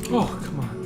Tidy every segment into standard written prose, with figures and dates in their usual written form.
Oh, come on.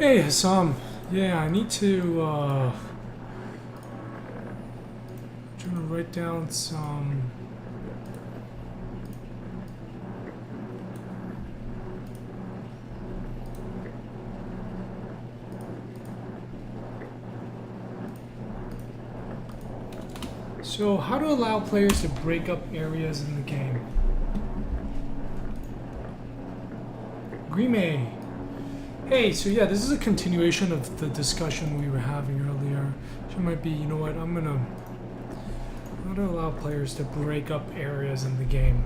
Hey Hassam, yeah, I need to trying to write down some. So, how to allow players to break up areas in the game. Grime. Hey, so yeah, this is a continuation of the discussion we were having earlier. So it might be, you know what, how to allow players to break up areas in the game.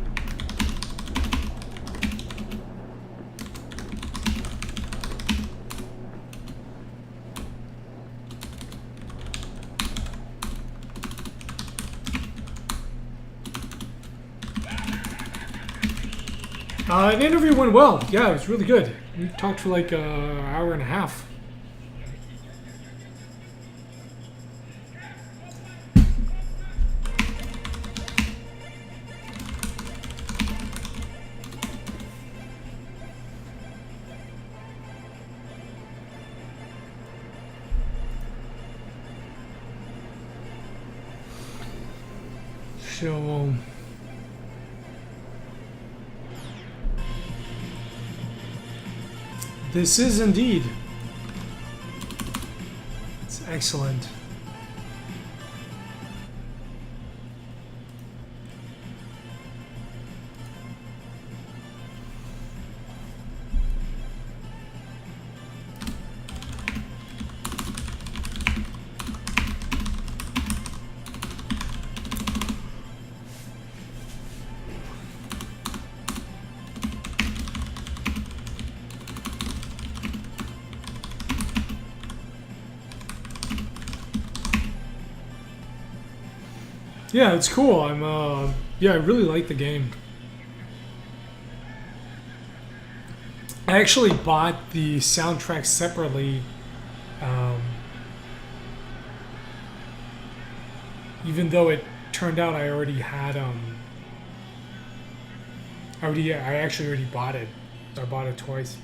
The interview went well. Yeah, it was really good. We talked for like an hour and a half. So, this is indeed. It's excellent. Yeah, it's cool. Yeah, I really like the game. I actually bought the soundtrack separately, even though it turned out I already had, I actually already bought it. I bought it twice.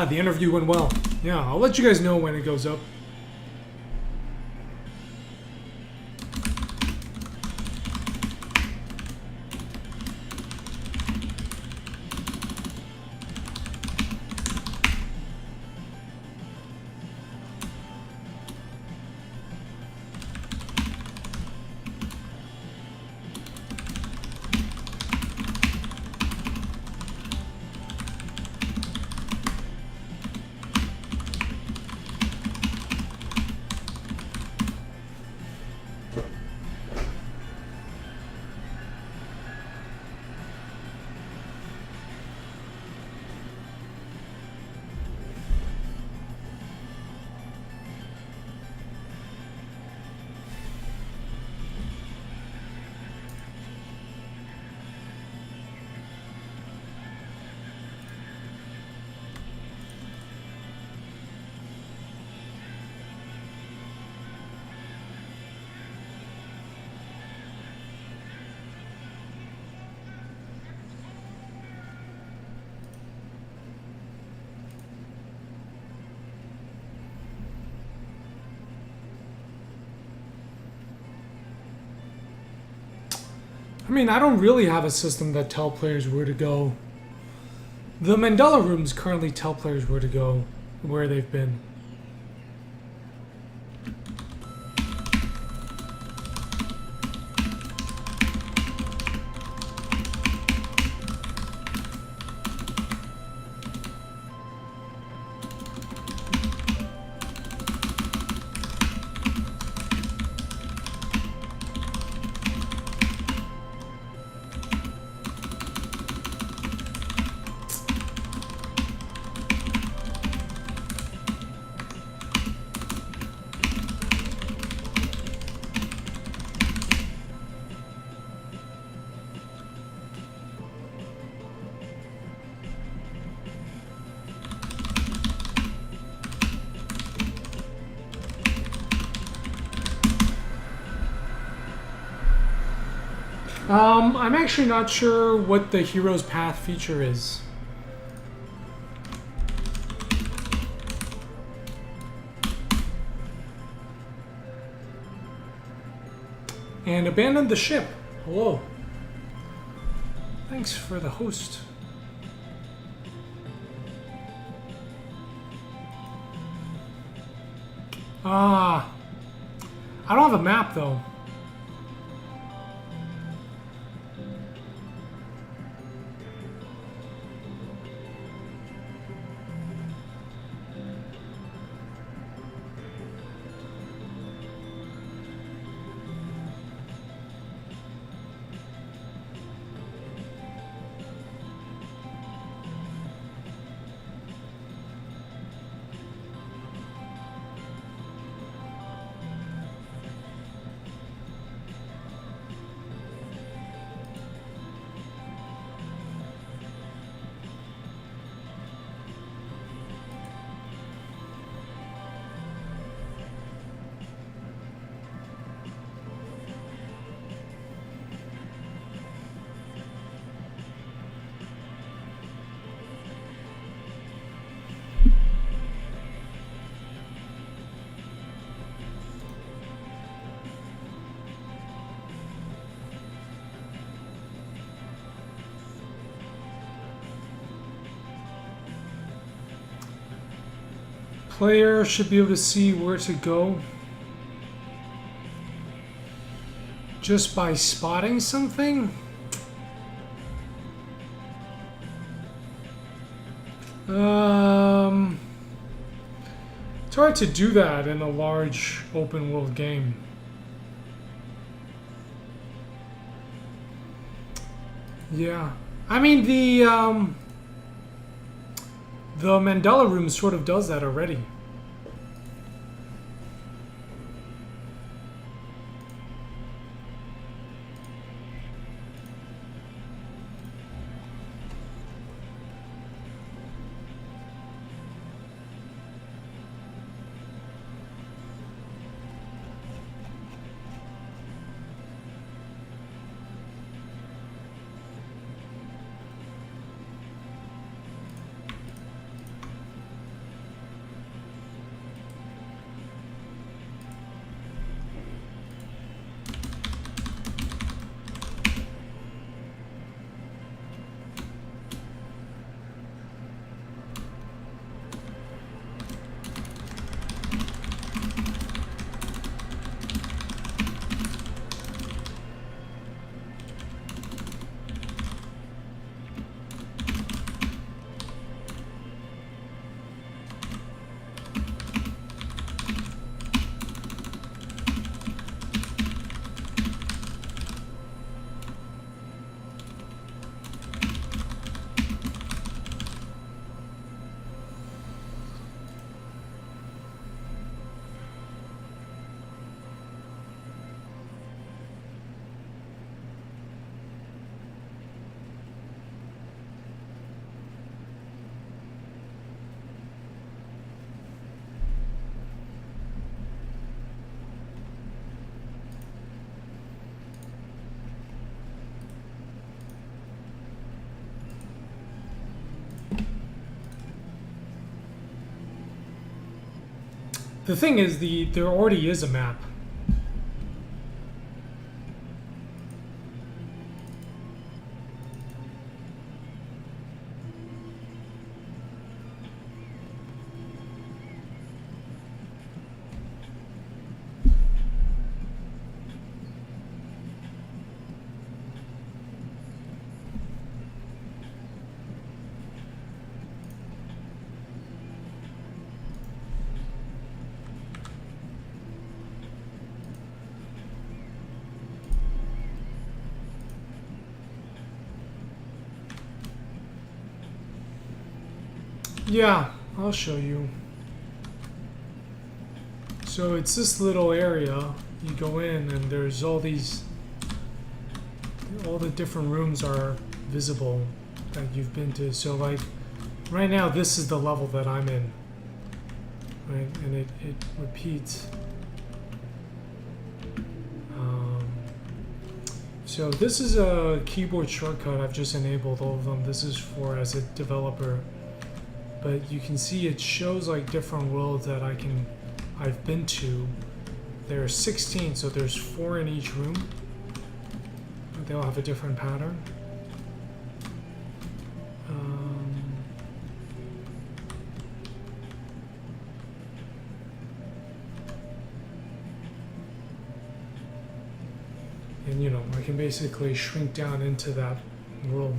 The interview went well. Yeah, I'll let you guys know when it goes up. I mean, I don't really have a system that tell players where to go. The Mandela rooms currently tell players where to go, where they've been. I'm actually not sure what the Hero's Path feature is. And abandoned the ship. Hello. Thanks for the host. Ah. I don't have a map though. Player should be able to see where to go just by spotting something. It's hard to do that in a large open world game. Yeah, I mean the Mandela Room sort of does that already. The thing is, there already is a map. Yeah, I'll show you. So it's this little area. You go in and there's all the different rooms are visible that you've been to. So like right now this is the level that I'm in. Right, and it So this is a keyboard shortcut. I've just enabled all of them. This is for as a developer. But you can see it shows like different worlds that I've been to. There are 16, so there's 4 in each room. They all have a different pattern. And you know, I can basically shrink down into that world.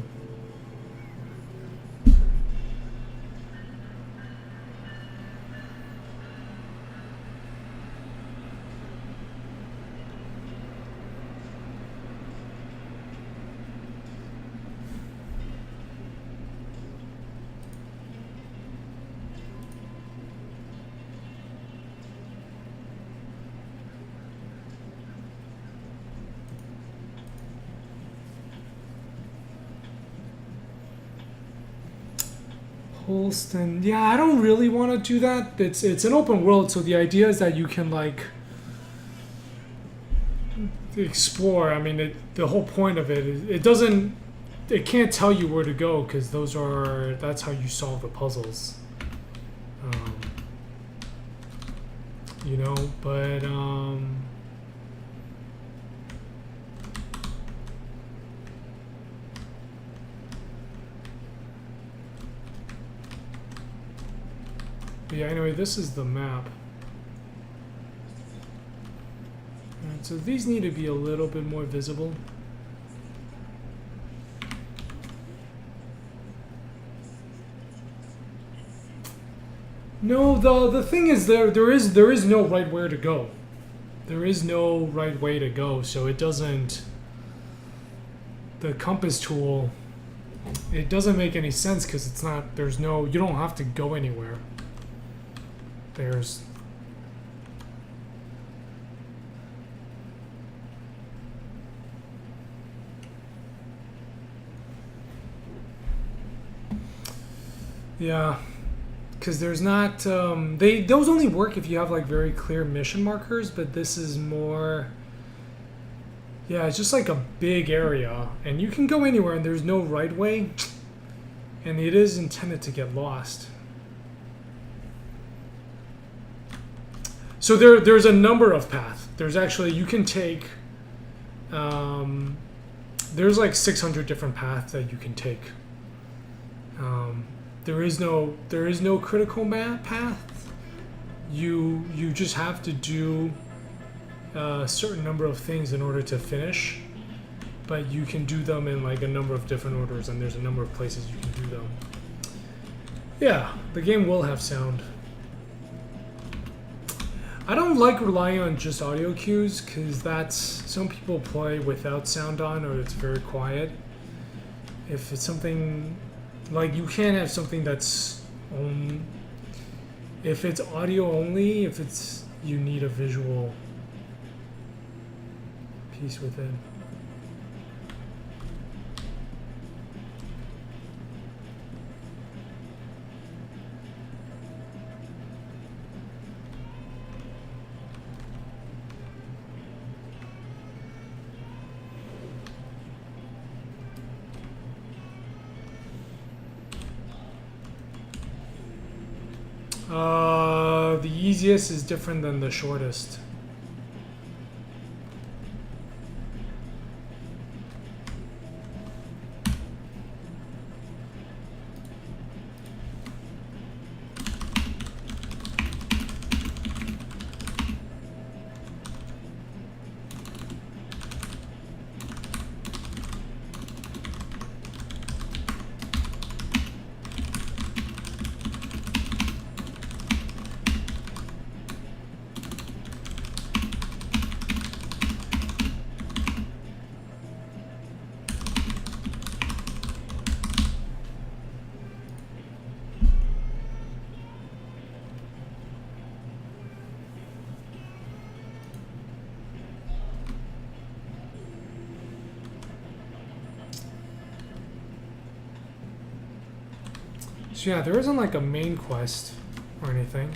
Holston. Yeah, I don't really want to do that. It's an open world, so the idea is that you can like explore. I mean, the whole point of it is it can't tell you where to go because that's how you solve the puzzles. You know, but yeah, anyway, this is the map. And so these need to be a little bit more visible. No, the thing is there is no right where to go. There is no right way to go, so it doesn't. The compass tool, it doesn't make any sense because it's not. You don't have to go anywhere. There's. Yeah. Because there's not those only work if you have like very clear mission markers, but this is more, yeah, it's just like a big area and you can go anywhere and there's no right way and it is intended to get lost. So there's a number of paths. There's actually, you can take there's like 600 different paths that you can take. There is no critical path. You just have to do a certain number of things in order to finish, but you can do them in like a number of different orders, and there's a number of places you can do them. Yeah, the game will have sound. I don't like relying on just audio cues because some people play without sound on or it's very quiet. If it's something like you can't have something that's if it's audio only, you need a visual piece with it. The easiest is different than the shortest. So yeah, there isn't like a main quest or anything.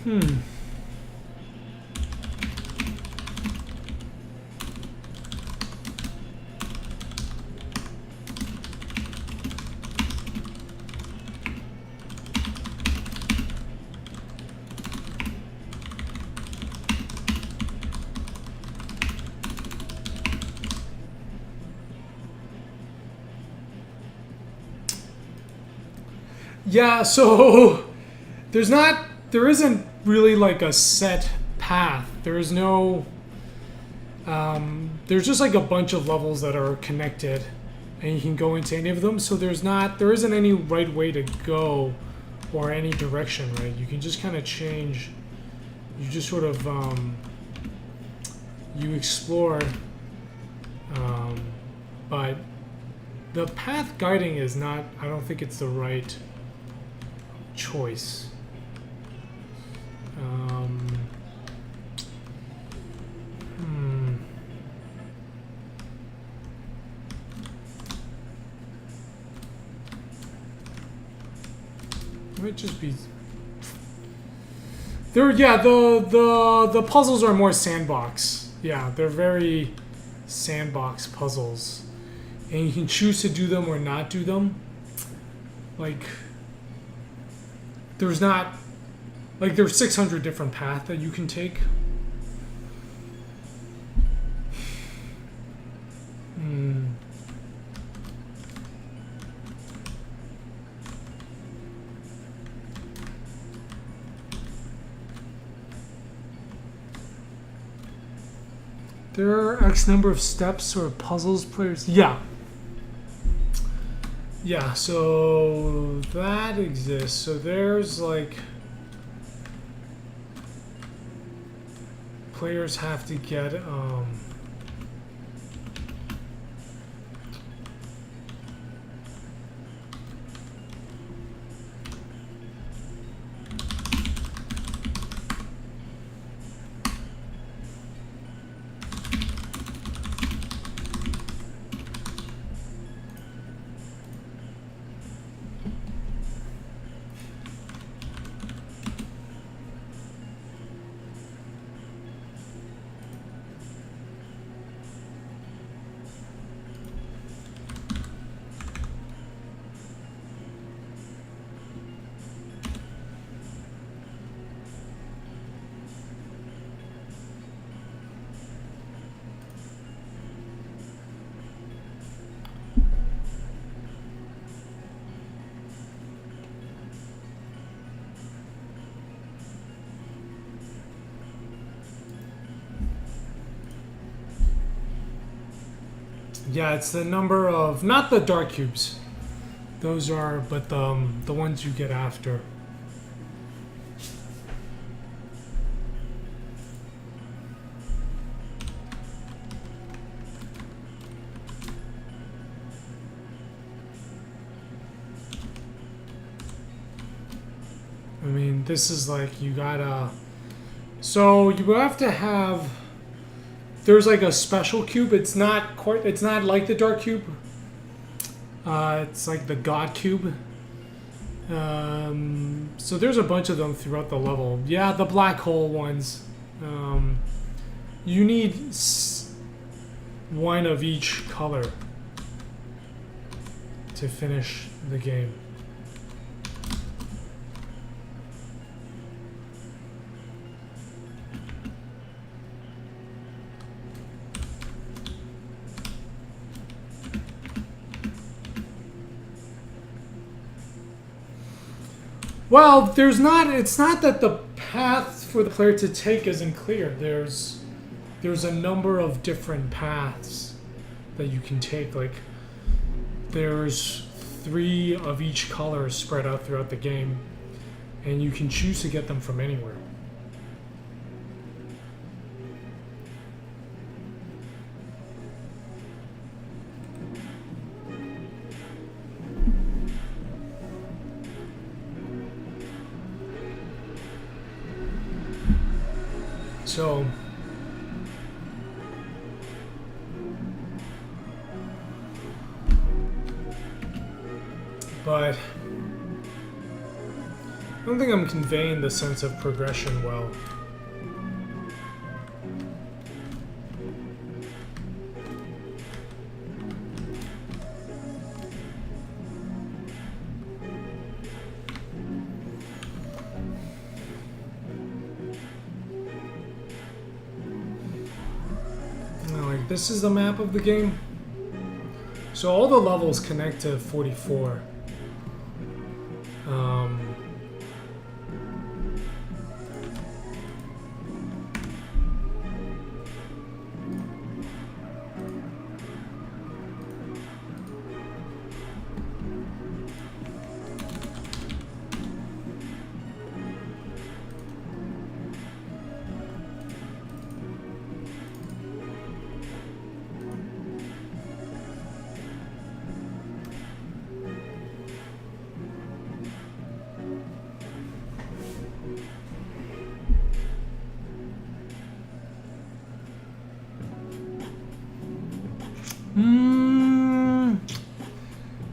Hmm. Yeah, so there isn't really like a set path. There's no, there's just like a bunch of levels that are connected and you can go into any of them. So there isn't any right way to go or any direction, right? You can just kind of change, you just sort of, you explore, but the path guiding is not, I don't think it's the right choice. Might just be there. Yeah, the puzzles are more sandbox. Yeah, they're very sandbox puzzles, and you can choose to do them or not do them. Like there's 600 different paths that you can take. There are X number of steps or puzzles players. Yeah. Yeah, so that exists. So there's like players have to get yeah, it's the number of not the dark cubes. Those are but the ones you get after. I mean, this is like you gotta. So you have to have. There's like a special cube. It's not quite. It's not like the dark cube. It's like the God cube. So there's a bunch of them throughout the level. Yeah, the black hole ones. You need one of each color to finish the game. Well, there's not. It's not that the path for the player to take isn't clear. There's a number of different paths that you can take. Like there's 3 of each color spread out throughout the game, and you can choose to get them from anywhere. So, but I don't think I'm conveying the sense of progression well. Like, this is the map of the game. So all the levels connect to 44.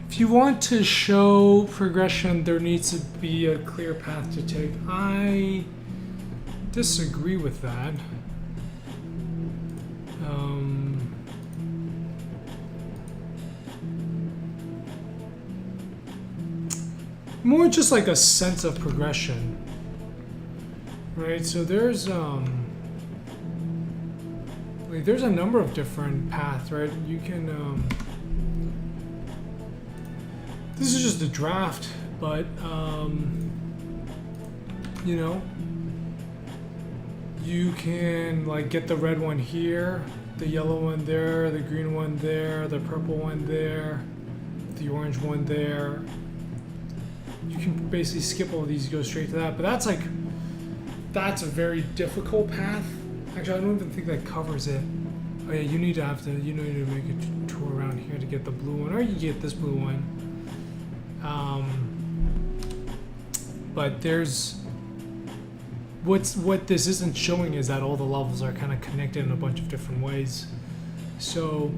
If you want to show progression, there needs to be a clear path to take. I disagree with that. More just like a sense of progression, right? So there's like there's a number of different paths, right? You can this is just a draft, but you know, you can like get the red one here, the yellow one there, the green one there, the purple one there, the orange one there. You can basically skip all these, go straight to that, but that's a very difficult path. Actually, I don't even think that covers it. Oh yeah, you need to make a tour around here to get the blue one, or you get this blue one. But there's what this isn't showing is that all the levels are kind of connected in a bunch of different ways. So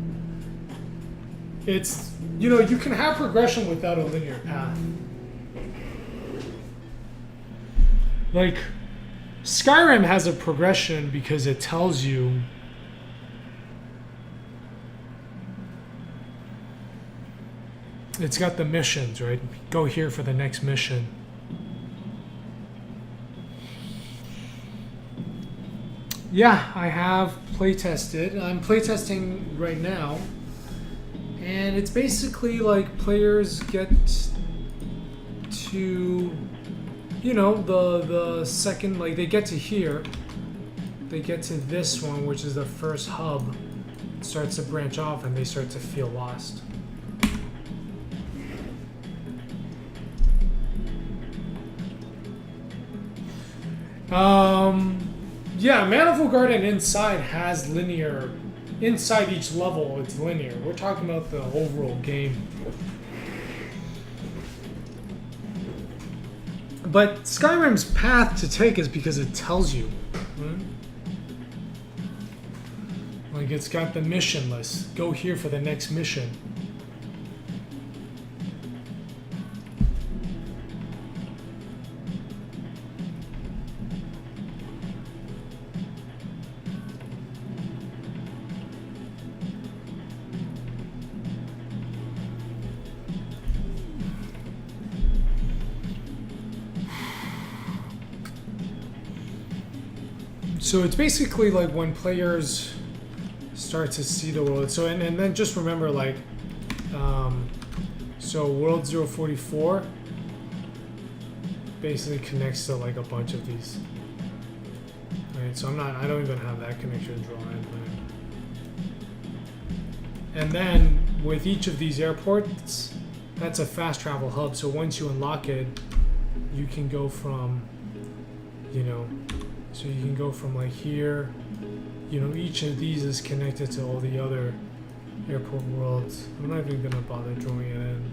it's, you know, you can have progression without a linear path. Like, Skyrim has a progression because it tells you it's got the missions, right? Go here for the next mission. Yeah, I have playtested. I'm playtesting right now. And it's basically like players get to, you know, the second, like they get to here, they get to this one, which is the first hub, it starts to branch off and they start to feel lost. Yeah, Manifold Garden inside has linear, inside each level it's linear. We're talking about the overall game. But Skyrim's path to take is because it tells you, right? Like it's got the mission list. Go here for the next mission. So it's basically like when players start to see the world. So and then just remember, like, so World 044 basically connects to like a bunch of these. Right. So I don't even have that connection drawn. And then with each of these airports, that's a fast travel hub. So once you unlock it, you can go from, you know. So you can go from like here, you know, each of these is connected to all the other airport worlds. I'm not even gonna bother drawing it in.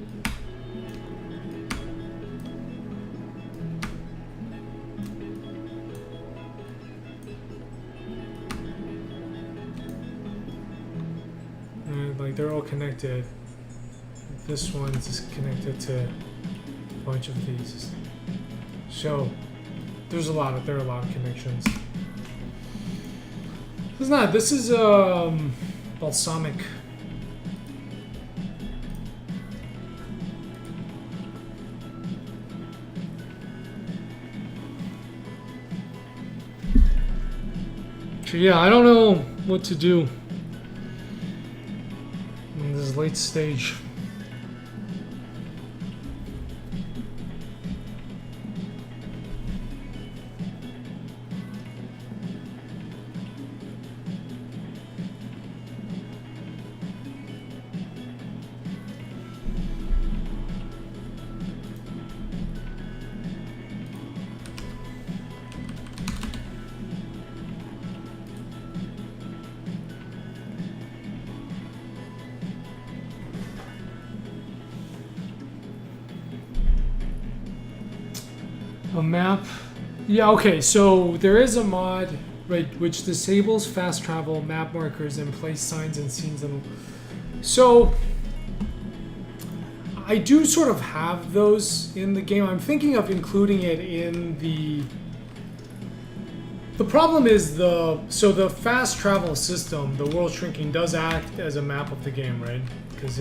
And like they're all connected. This one's is connected to a bunch of these. So there are a lot of connections. This is balsamic. So yeah, I don't know what to do in this late stage. A map. Yeah, okay, so there is a mod, right, which disables fast travel, map markers, and place signs and scenes. So I do sort of have those in the game. I'm thinking of including it in the... The problem is the fast travel system, the world shrinking, does act as a map of the game, right? Because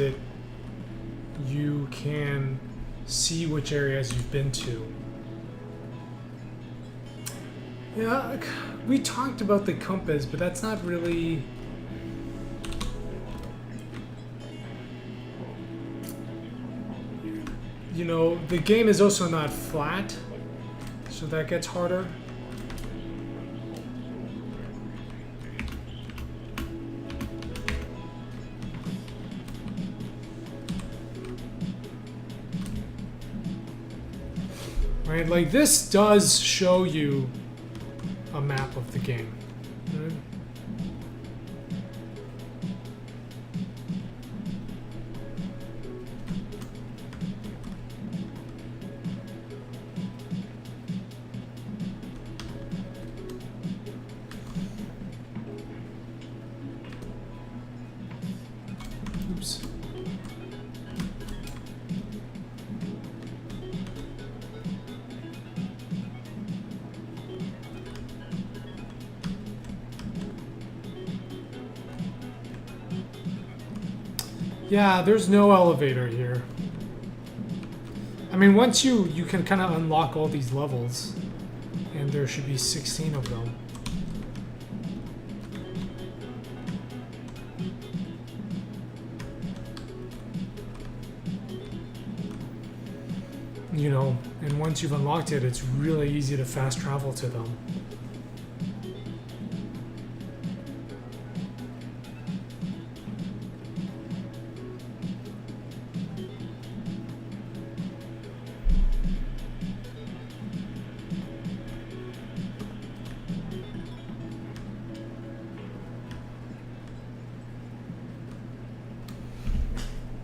you can see which areas you've been to. Yeah, we talked about the compass, but that's not really... You know, the game is also not flat, so that gets harder. Right, like this does show you a map of the game. Right? Oops. Yeah, there's no elevator here. I mean, once you can kind of unlock all these levels, and there should be 16 of them. You know, and once you've unlocked it, it's really easy to fast travel to them.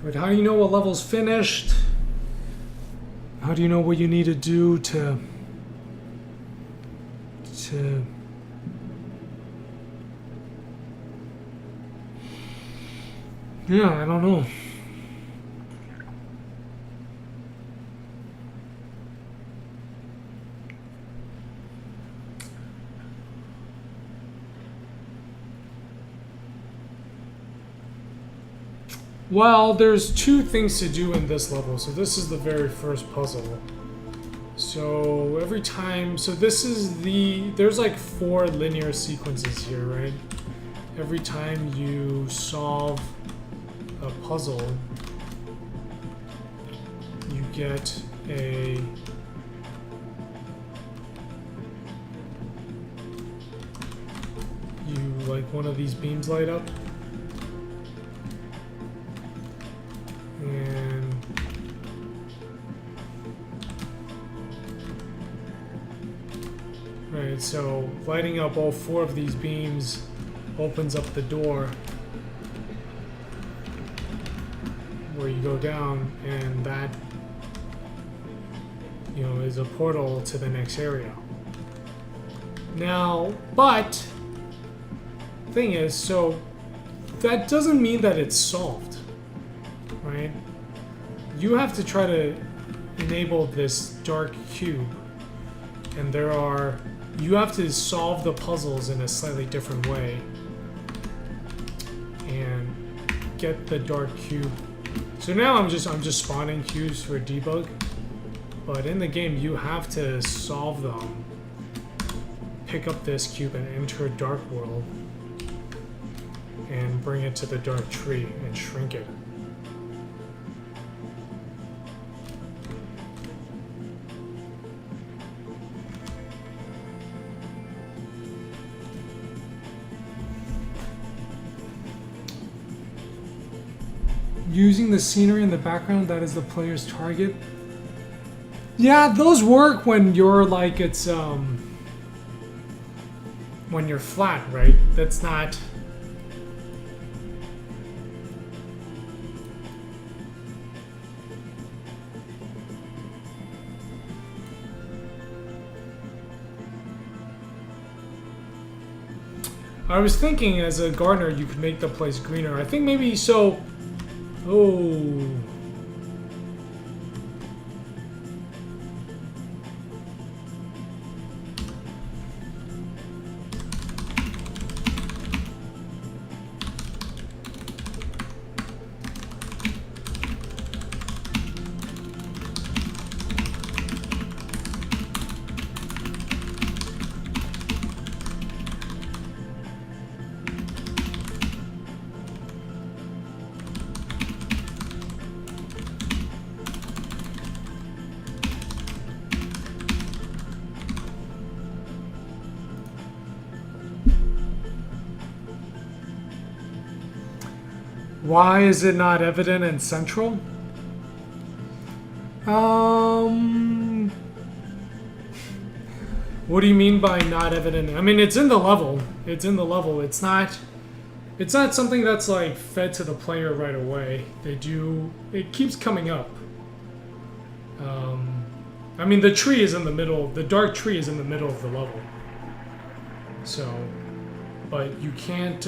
But how do you know what level's finished? How do you know what you need to do to yeah, I don't know. Well, there's two things to do in this level. So this is the very first puzzle. So every time, so this is there's like 4 linear sequences here, right? Every time you solve a puzzle, you get like one of these beams light up. And right, so lighting up all 4 of these beams opens up the door where you go down, and that, you know, is a portal to the next area. Now, but thing is, so that doesn't mean that it's solved. Right? You have to try to enable this dark cube and you have to solve the puzzles in a slightly different way and get the dark cube. So now I'm just spawning cubes for debug, but in the game you have to solve them. Pick up this cube and enter a dark world and bring it to the dark tree and shrink it. Using the scenery in the background that is the player's target. Yeah, those work when you're like when you're flat, right? That's not. I was thinking as a gardener you could make the place greener. I think maybe so. Oh. Why is it not evident and central? What do you mean by not evident? I mean, it's in the level. It's in the level. It's not something that's like fed to the player right away. It keeps coming up. I mean, the tree is in the middle. The dark tree is in the middle of the level. So, but you can't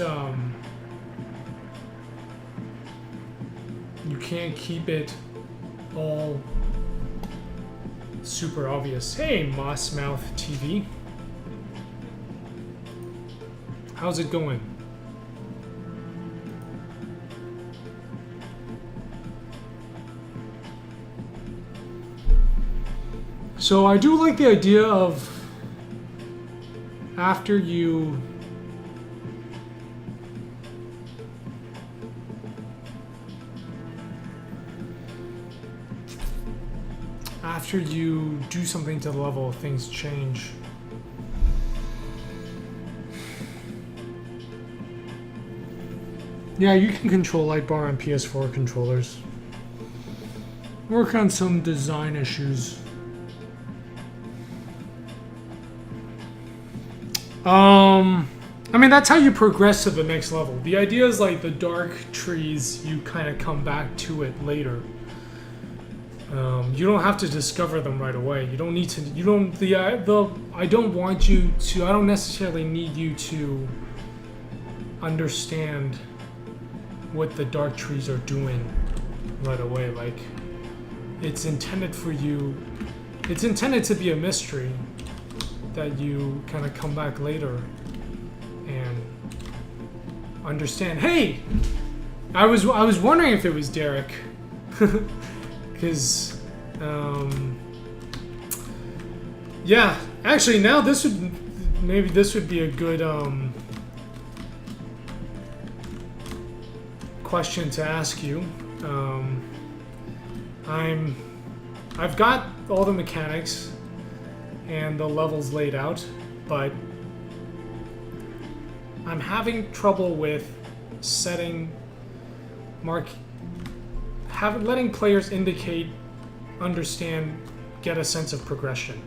keep it all super obvious. Hey, Mossmouth TV. How's it going? So I do like the idea of after you do something to the level, things change. Yeah, you can control light bar on PS4 controllers. Work on some design issues. I mean, that's how you progress to the next level. The idea is like the dark trees, you kind of come back to it later. You don't have to discover them right away. You don't need to. You don't. I don't want you to. I don't necessarily need you to understand what the dark trees are doing right away. Like, it's intended for you. It's intended to be a mystery that you kind of come back later and understand. Hey, I was wondering if it was Derek. Because, yeah, actually now this would be a good, question to ask you. I've got all the mechanics and the levels laid out, but I'm having trouble with letting players indicate, understand, get a sense of progression.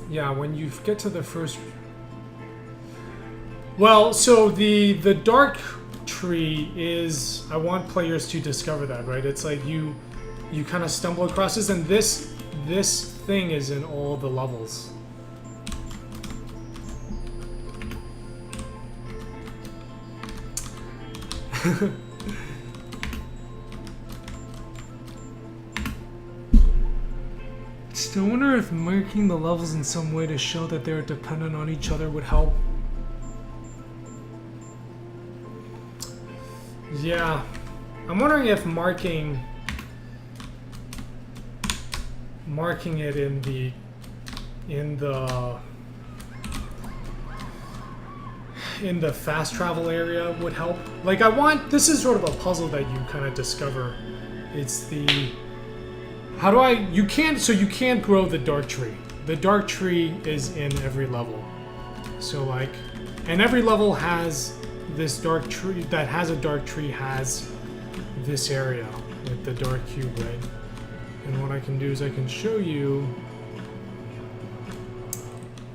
Yeah, when you get to the first... Well, so the dark tree is... I want players to discover that, right? It's like you kind of stumble across this, and this thing is in all the levels. I wonder if marking the levels in some way to show that they're dependent on each other would help. Yeah, I'm wondering if marking it in the fast travel area would help. Like this is sort of a puzzle that you kind of discover. It's you can't grow the dark tree. The dark tree is in every level. So and every level has this dark tree that has a dark tree has this area with the dark cube, right? And what I can do is I can show you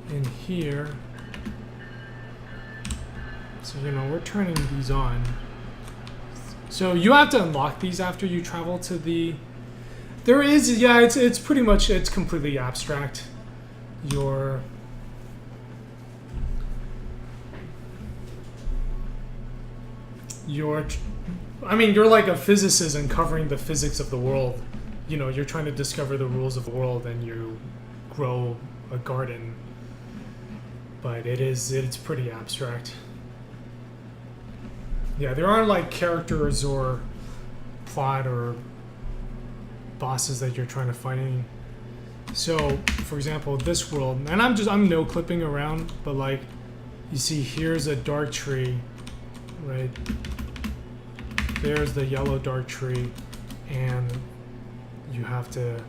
in here. So, we're turning these on. So you have to unlock these after you travel to the... There is, yeah, it's pretty much, it's completely abstract. You're like a physicist uncovering the physics of the world. You're trying to discover the rules of the world and you grow a garden. But it's pretty abstract. Yeah, there aren't like characters or plot or bosses that you're trying to find. So, for example, this world, and I'm no clipping around, but like, you see here's a dark tree, right? There's the yellow dark tree, and you have to,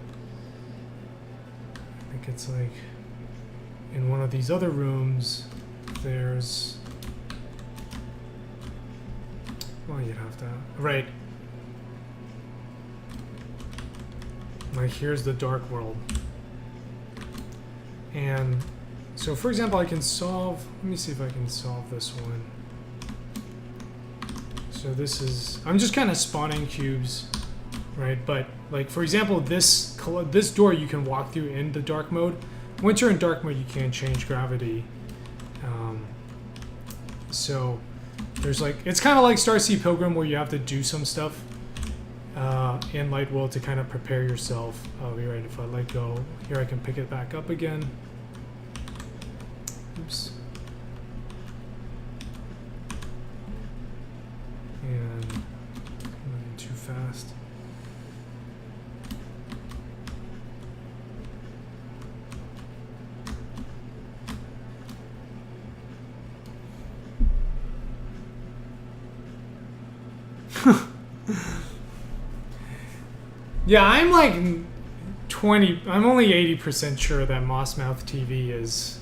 I think it's like, in one of these other rooms, there's, well, you'd have to, right. Like, here's the dark world. And so, for example, I can solve, let me see if I can solve this one. So this is, I'm just kind of spawning cubes, right? But, like, for example, this door you can walk through in the dark mode. Once you're in dark mode, you can't change gravity. So there's like, it's kind of like Starseed Pilgrim where you have to do some stuff in Light World to kind of prepare yourself. Oh, you're right, if I let go, here I can pick it back up again. Oops. And I'm moving too fast. Yeah, I'm like I'm only 80% sure that Mossmouth TV is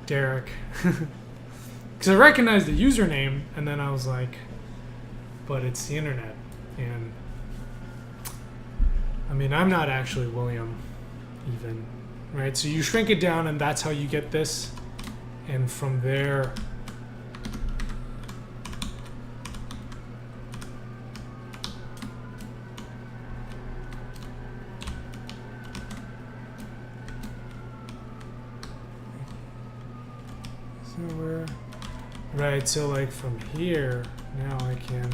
Derek. Because I recognized the username, and then I was like, but it's the internet. And I mean, I'm not actually William, even, right? So you shrink it down, and that's how you get this. And from there, right, so like from here, now I can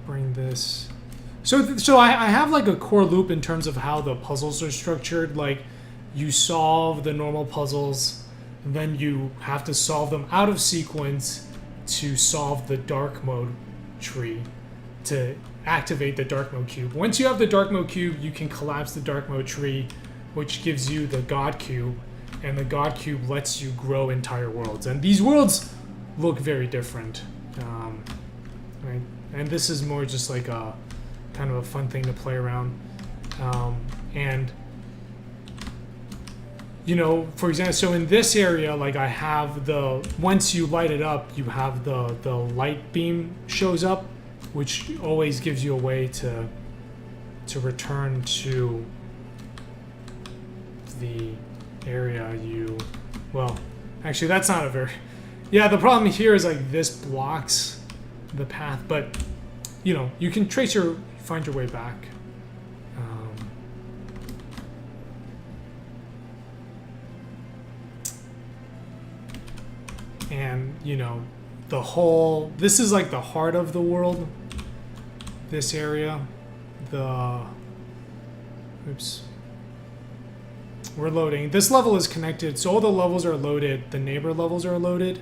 bring this. So I have like a core loop in terms of how the puzzles are structured. Like, you solve the normal puzzles, and then you have to solve them out of sequence to solve the dark mode tree to activate the dark mode cube. Once you have the dark mode cube, you can collapse the dark mode tree, which gives you the God cube, and the God cube lets you grow entire worlds. And these worlds look very different, right? And this is more just like a kind of a fun thing to play around. And for example, so in this area, like I have once you light it up, you have the light beam shows up, which always gives you a way to return to the area well, actually that's not a very, yeah, the problem here is like this blocks the path, but you can find your way back. And the whole, this is like the heart of the world. This area, oops. We're loading. This level is connected, so all the levels are loaded. The neighbor levels are loaded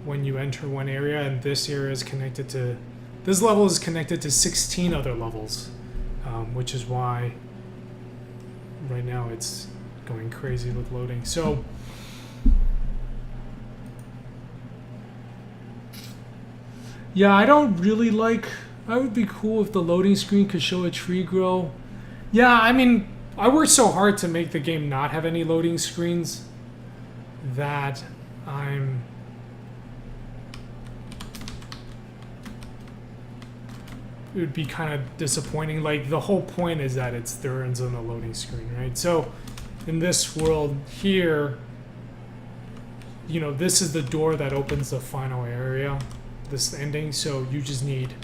when you enter one area, and this area is connected to, this level is connected to 16 other levels, which is why right now it's going crazy with loading. So yeah, I don't really like, I would be cool if the loading screen could show a tree grow. Yeah, I mean, I worked so hard to make the game not have any loading screens that it would be kind of disappointing. Like, the whole point is that there ends on a loading screen, right? So in this world here, you know, this is the door that opens the final area, this ending. So you just need,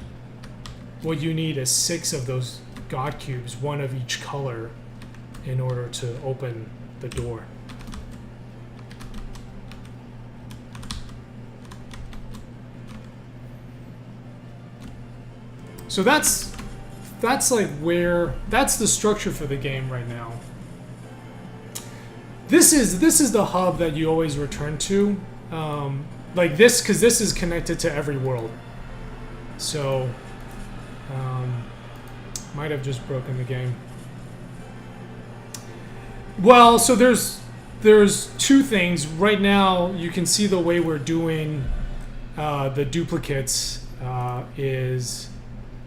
what you need is 6 of those God cubes, 1 of each color, in order to open the door. So that's like where, that's the structure for the game right now. This is the hub that you always return to, like this, because this is connected to every world. So might have just broken the game. Well, so there's 2 things right now. You can see the way we're doing the duplicates is,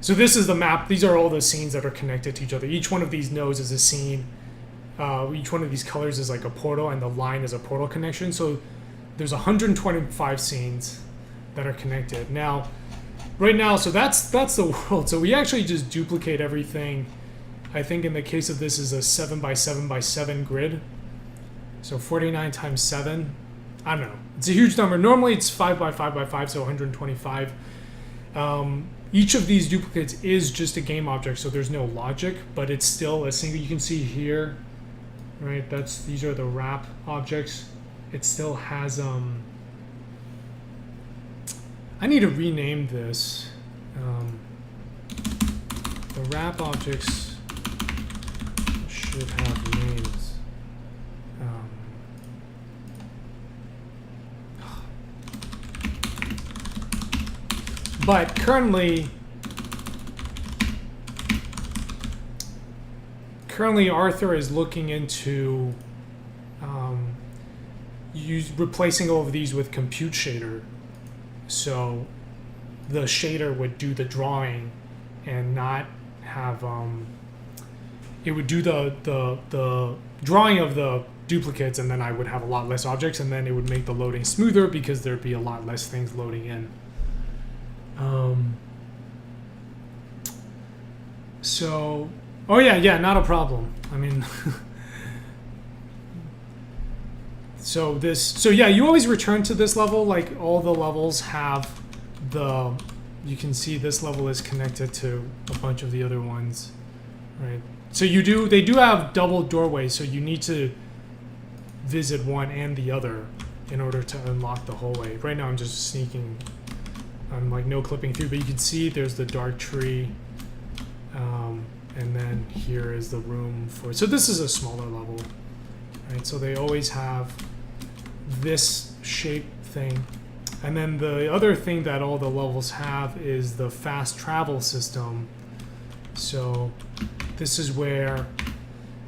so this is the map. These are all the scenes that are connected to each other. Each one of these nodes is a scene. Each one of these colors is like a portal, and the line is a portal connection. So there's 125 scenes that are connected. Now, right now, so that's the world. So we actually just duplicate everything. I think in the case of this is a 7x7x7 grid. So 49 times 7. I don't know. It's a huge number. Normally it's 5x5x5, so 125. Each of these duplicates is just a game object, so there's no logic, but it's still a single. You can see here, right? These are the wrap objects. It still has I need to rename this. The wrap objects should have names. But currently Arthur is looking into replacing all of these with compute shader. So the shader would do the drawing and not have it would do the drawing of the duplicates, and then I would have a lot less objects, and then it would make the loading smoother because there'd be a lot less things loading in. So, oh yeah, not a problem. I mean, so yeah, you always return to this level. Like, all the levels have you can see this level is connected to a bunch of the other ones, right? So they do have double doorways, so you need to visit one and the other in order to unlock the hallway. Right now I'm just sneaking, I'm like no clipping through, but you can see there's the dark tree, and then here is the room for, so this is a smaller level, right? So they always have this shape thing. And then the other thing that all the levels have is the fast travel system. So this is where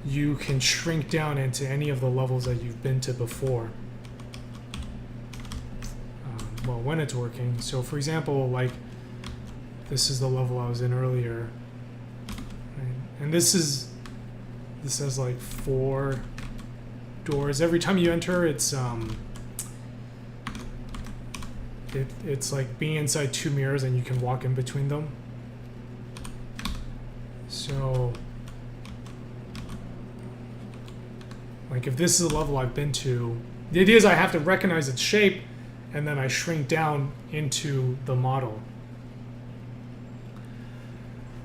you can shrink down into any of the levels that you've been to before. Well, when it's working. So for example, like this is the level I was in earlier. Right? And this has like 4 doors. Every time you enter, it's like being inside 2 mirrors, and you can walk in between them. So like if this is a level I've been to, the idea is I have to recognize its shape, and then I shrink down into the model.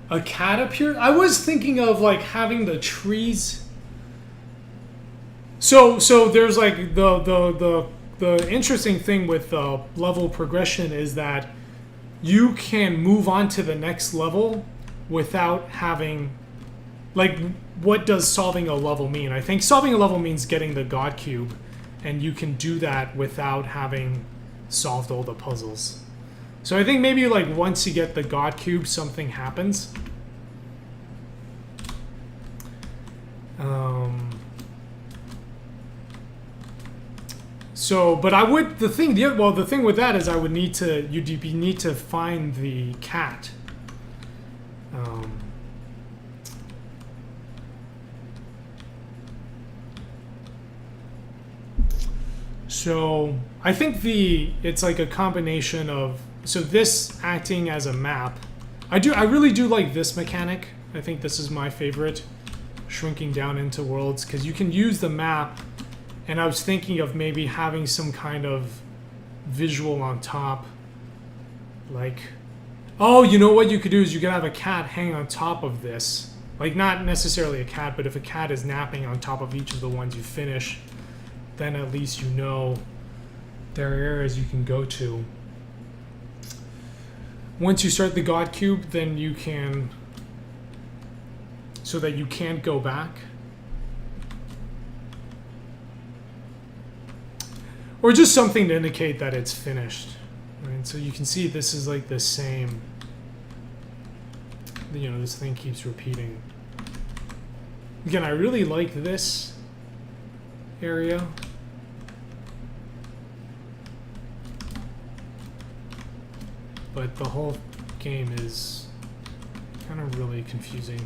A cat appeared? I was thinking of like having the trees. So there's like the the interesting thing with level progression is that you can move on to the next level without having, like, what does solving a level mean? I think solving a level means getting the God Cube, and you can do that without having solved all the puzzles. So I think maybe like once you get the God Cube, something happens. So, but I would, the thing with that is I would need to, you'd need to find the cat. So I think it's like a combination of, so this acting as a map. I really do like this mechanic. I think this is my favorite, shrinking down into worlds, because you can use the map. And I was thinking of maybe having some kind of visual on top. Like, oh, you know what you could do is you could have a cat hang on top of this. Like, not necessarily a cat, but if a cat is napping on top of each of the ones you finish, then at least you know there are areas you can go to. Once you start the God Cube, then you can, so that you can't go back. Or just something to indicate that it's finished. Right? So you can see this is like the same, you know, this thing keeps repeating. Again, I really like this area. But the whole game is kind of really confusing.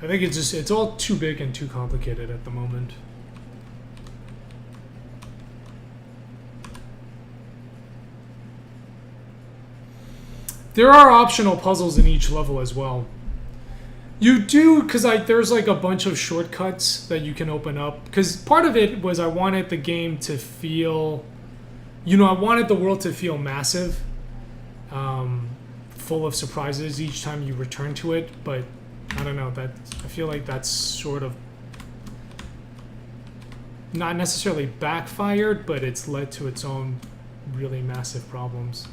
I think it's all too big and too complicated at the moment. There are optional puzzles in each level as well. You do, because there's like a bunch of shortcuts that you can open up. Because part of it was I wanted the game to feel, you know, I wanted the world to feel massive, full of surprises each time you return to it. But I don't know, I feel like that's sort of not necessarily backfired, but it's led to its own really massive problems.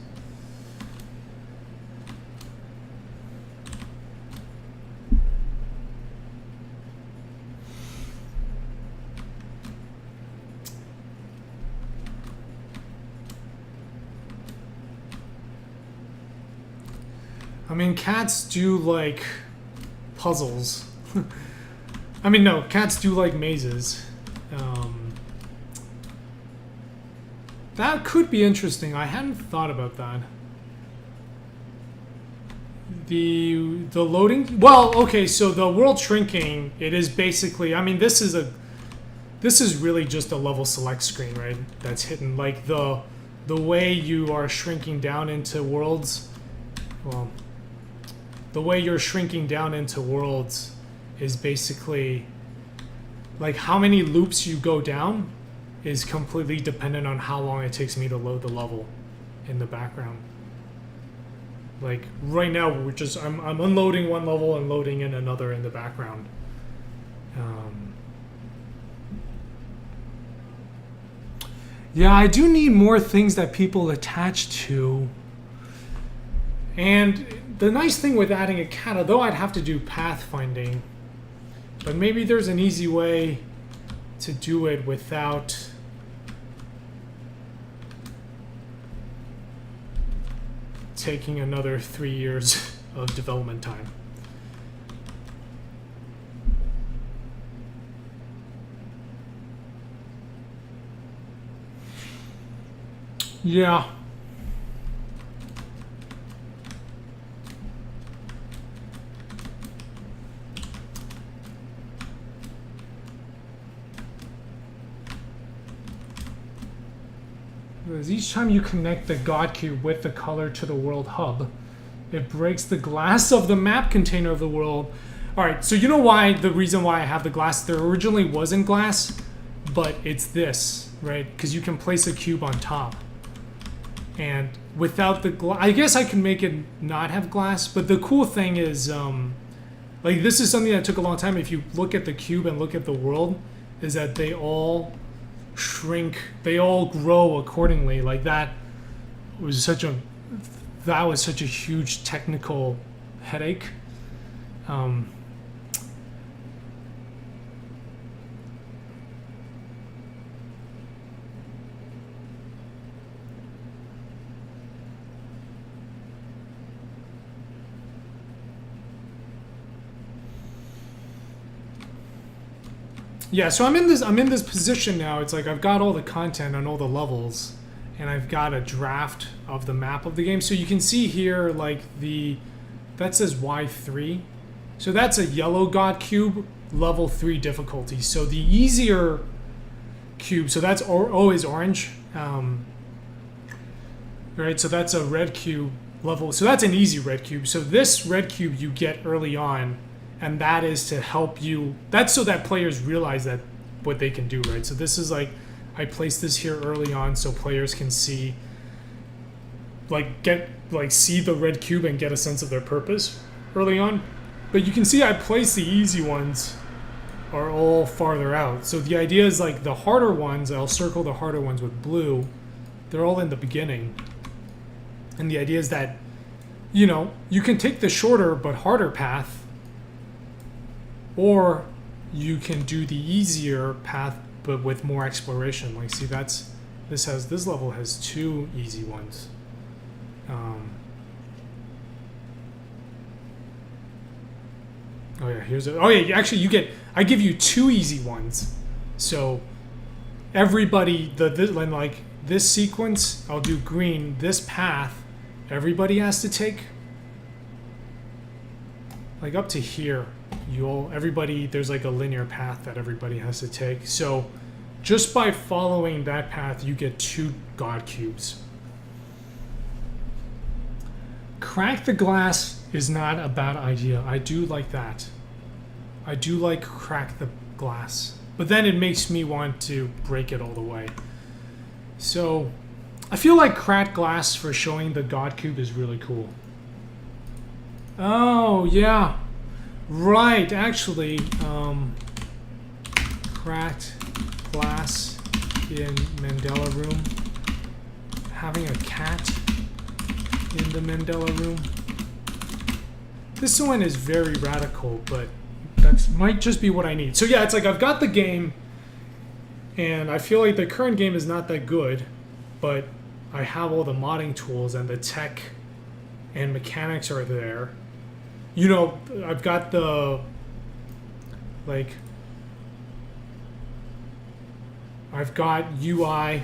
I mean, cats do like puzzles. I mean, no, cats do like mazes. That could be interesting. I hadn't thought about that. The loading. Well, okay, so the world shrinking. It is basically. I mean, this is really just a level select screen, right? That's hidden. Like the way you are shrinking down into worlds. Well. The way you're shrinking down into worlds is basically like how many loops you go down is completely dependent on how long it takes me to load the level in the background. Like right now, I'm unloading one level and loading in another in the background. Yeah, I do need more things that people attach to. And the nice thing with adding a cat, although I'd have to do pathfinding, but maybe there's an easy way to do it without taking another 3 years of development time. Yeah. Each time you connect the God Cube with the color to the world hub, it breaks the glass of the map container of the world. Alright, so you know why, the reason why I have the glass, there originally wasn't glass, but it's this, right? Because you can place a cube on top. And without the glass, I guess I can make it not have glass, but the cool thing is, like this is something that took a long time. If you look at the cube and look at the world, is that they all shrink. They all grow accordingly. Like that was such a huge technical headache. Yeah, so I'm in this position now. It's like I've got all the content on all the levels, and I've got a draft of the map of the game. So you can see here, like that says Y3. So that's a yellow God cube, level 3 difficulty. So the easier cube, so that's always orange. Right, so that's a red cube level. So that's an easy red cube. So this red cube you get early on, and that is to help you. That's so that players realize that what they can do, right? So this is like, I placed this here early on so players can see, see the red cube and get a sense of their purpose early on. But you can see I placed the easy ones are all farther out. So the idea is like the harder ones, I'll circle the harder ones with blue. They're all in the beginning. And the idea is that, you know, you can take the shorter but harder path, or you can do the easier path but with more exploration. Like, see, this level has 2 easy ones. I give you 2 easy ones. So everybody, like this sequence, I'll do green. This path, everybody has to take. Like up to here, there's like a linear path that everybody has to take. So just by following that path, you get 2 God cubes. Crack the glass is not a bad idea. I do like that. I do like crack the glass. But then it makes me want to break it all the way. So I feel like cracked glass for showing the God cube is really cool. Oh, yeah. Right, actually, cracked glass in Mandela room. Having a cat in the Mandela room. This one is very radical, but that might just be what I need. So yeah, it's like I've got the game, and I feel like the current game is not that good, but I have all the modding tools and the tech and mechanics are there. You know, I've got I've got UI,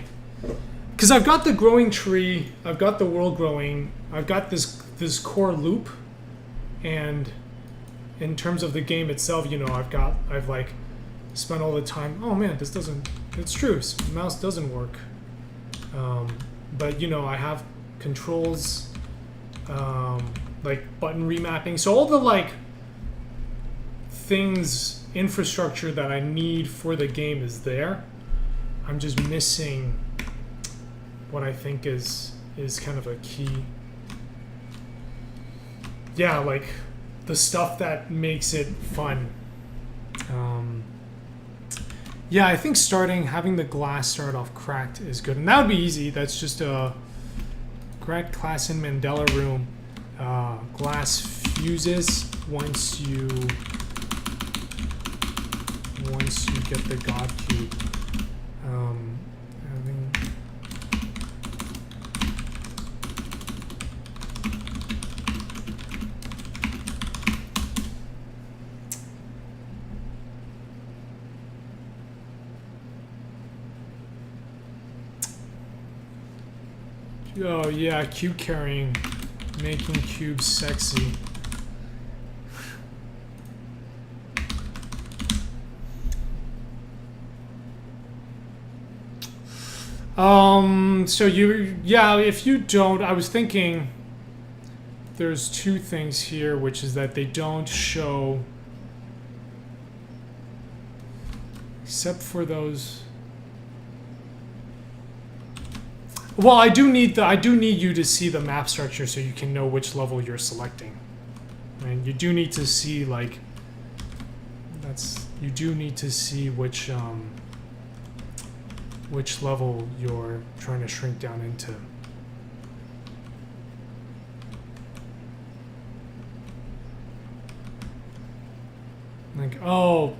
because I've got the growing tree, I've got the world growing, I've got this core loop, and in terms of the game itself, you know, I've like spent all the time, oh man, it's true, mouse doesn't work. But you know, I have controls, like button remapping. So all the like things, infrastructure that I need for the game is there. I'm just missing what I think is kind of a key. Yeah, like the stuff that makes it fun. Yeah, I think having the glass start off cracked is good. And that would be easy. That's just a cracked glass in Mandela room. Glass fuses once you get the God cube. Oh yeah, cube carrying, making cubes sexy. So if you don't, I was thinking there's 2 things here, which is that they don't show, except for those. Well, I do need you to see the map structure so you can know which level you're selecting. And you do need to see like you do need to see which which level you're trying to shrink down into. Like, oh,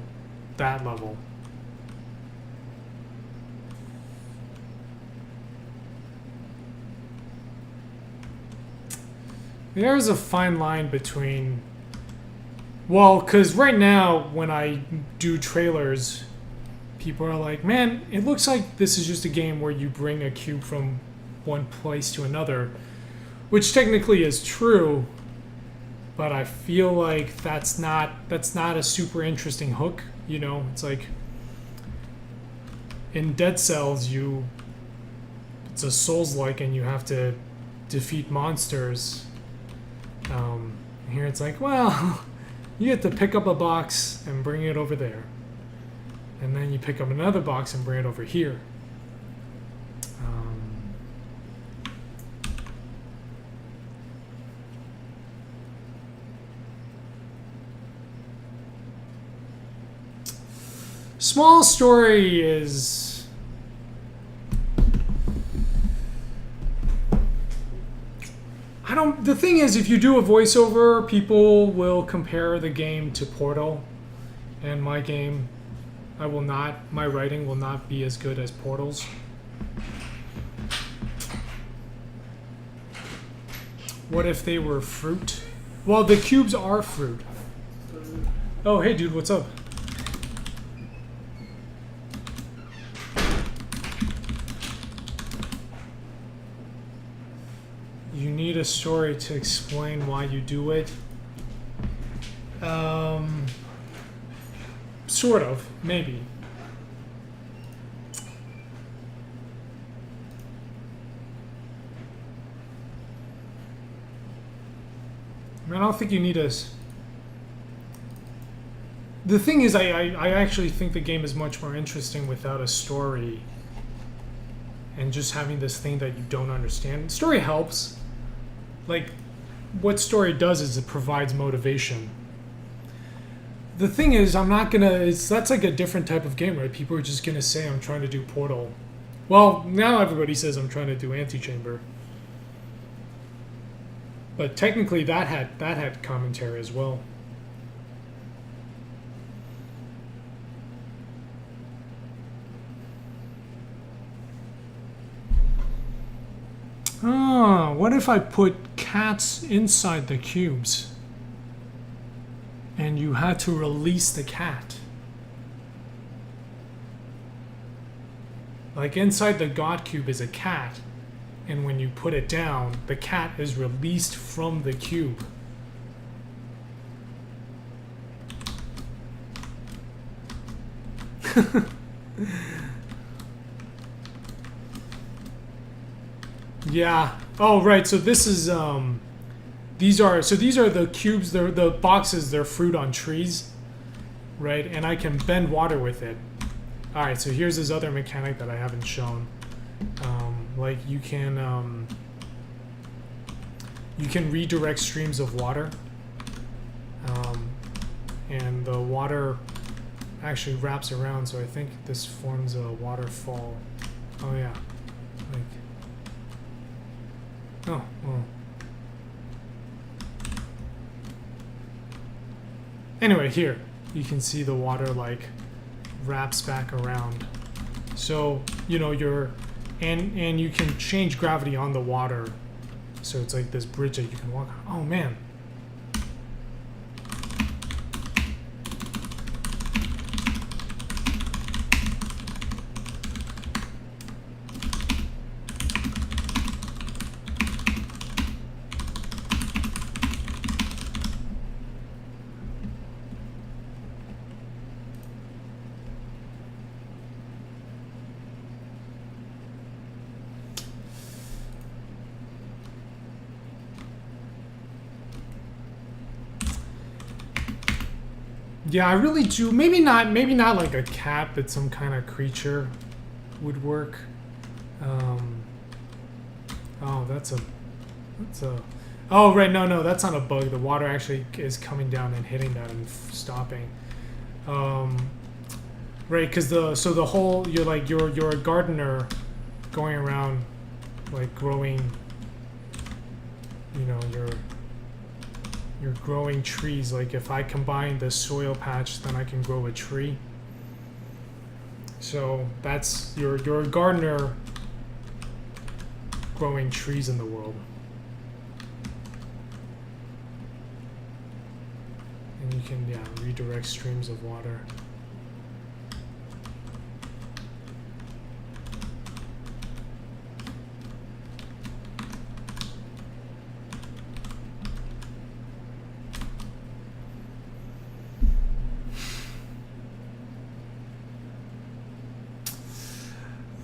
that level. There's a fine line between... Well, because right now, when I do trailers, people are like, man, it looks like this is just a game where you bring a cube from one place to another, which technically is true, but I feel like that's not a super interesting hook, you know? It's like in Dead Cells, it's a Souls-like and you have to defeat monsters. Here it's like, well, you have to pick up a box and bring it over there. And then you pick up another box and bring it over here. Small story is... The thing is, if you do a voiceover, people will compare the game to Portal. And my game, my writing will not be as good as Portal's. What if they were fruit? Well, the cubes are fruit. Oh, hey dude, what's up? You need a story to explain why you do it. Sort of, maybe. I mean, I don't think you need a... The thing is, I actually think the game is much more interesting without a story and just having this thing that you don't understand. Story helps. Like, what story does is it provides motivation. The thing is, I'm not gonna... That's like a different type of game, right? People are just gonna say, I'm trying to do Portal. Well, now everybody says I'm trying to do Antichamber. But technically, that had commentary as well. Oh, what if I put cats inside the cubes? And you had to release the cat. Like inside the God cube is a cat. And when you put it down, the cat is released from the cube. Yeah. Oh, right. So this is these are the cubes. They're the boxes. They're fruit on trees, right? And I can bend water with it. All right. So here's this other mechanic that I haven't shown. Like you can redirect streams of water, and the water actually wraps around. So I think this forms a waterfall. Oh yeah, like. Oh, well. Anyway, here, you can see the water, like, wraps back around. So, you know, and you can change gravity on the water. So it's like this bridge that you can walk on. Oh, man. Yeah, I really do. Maybe not like a cat, but some kind of creature would work. Oh, that's a. Oh, right. No, that's not a bug. The water actually is coming down and hitting that and stopping. Right, because the whole you're a gardener going around like growing, you're growing trees. Like if I combine the soil patch, then I can grow a tree. So that's you're a gardener growing trees in the world. And you can redirect streams of water.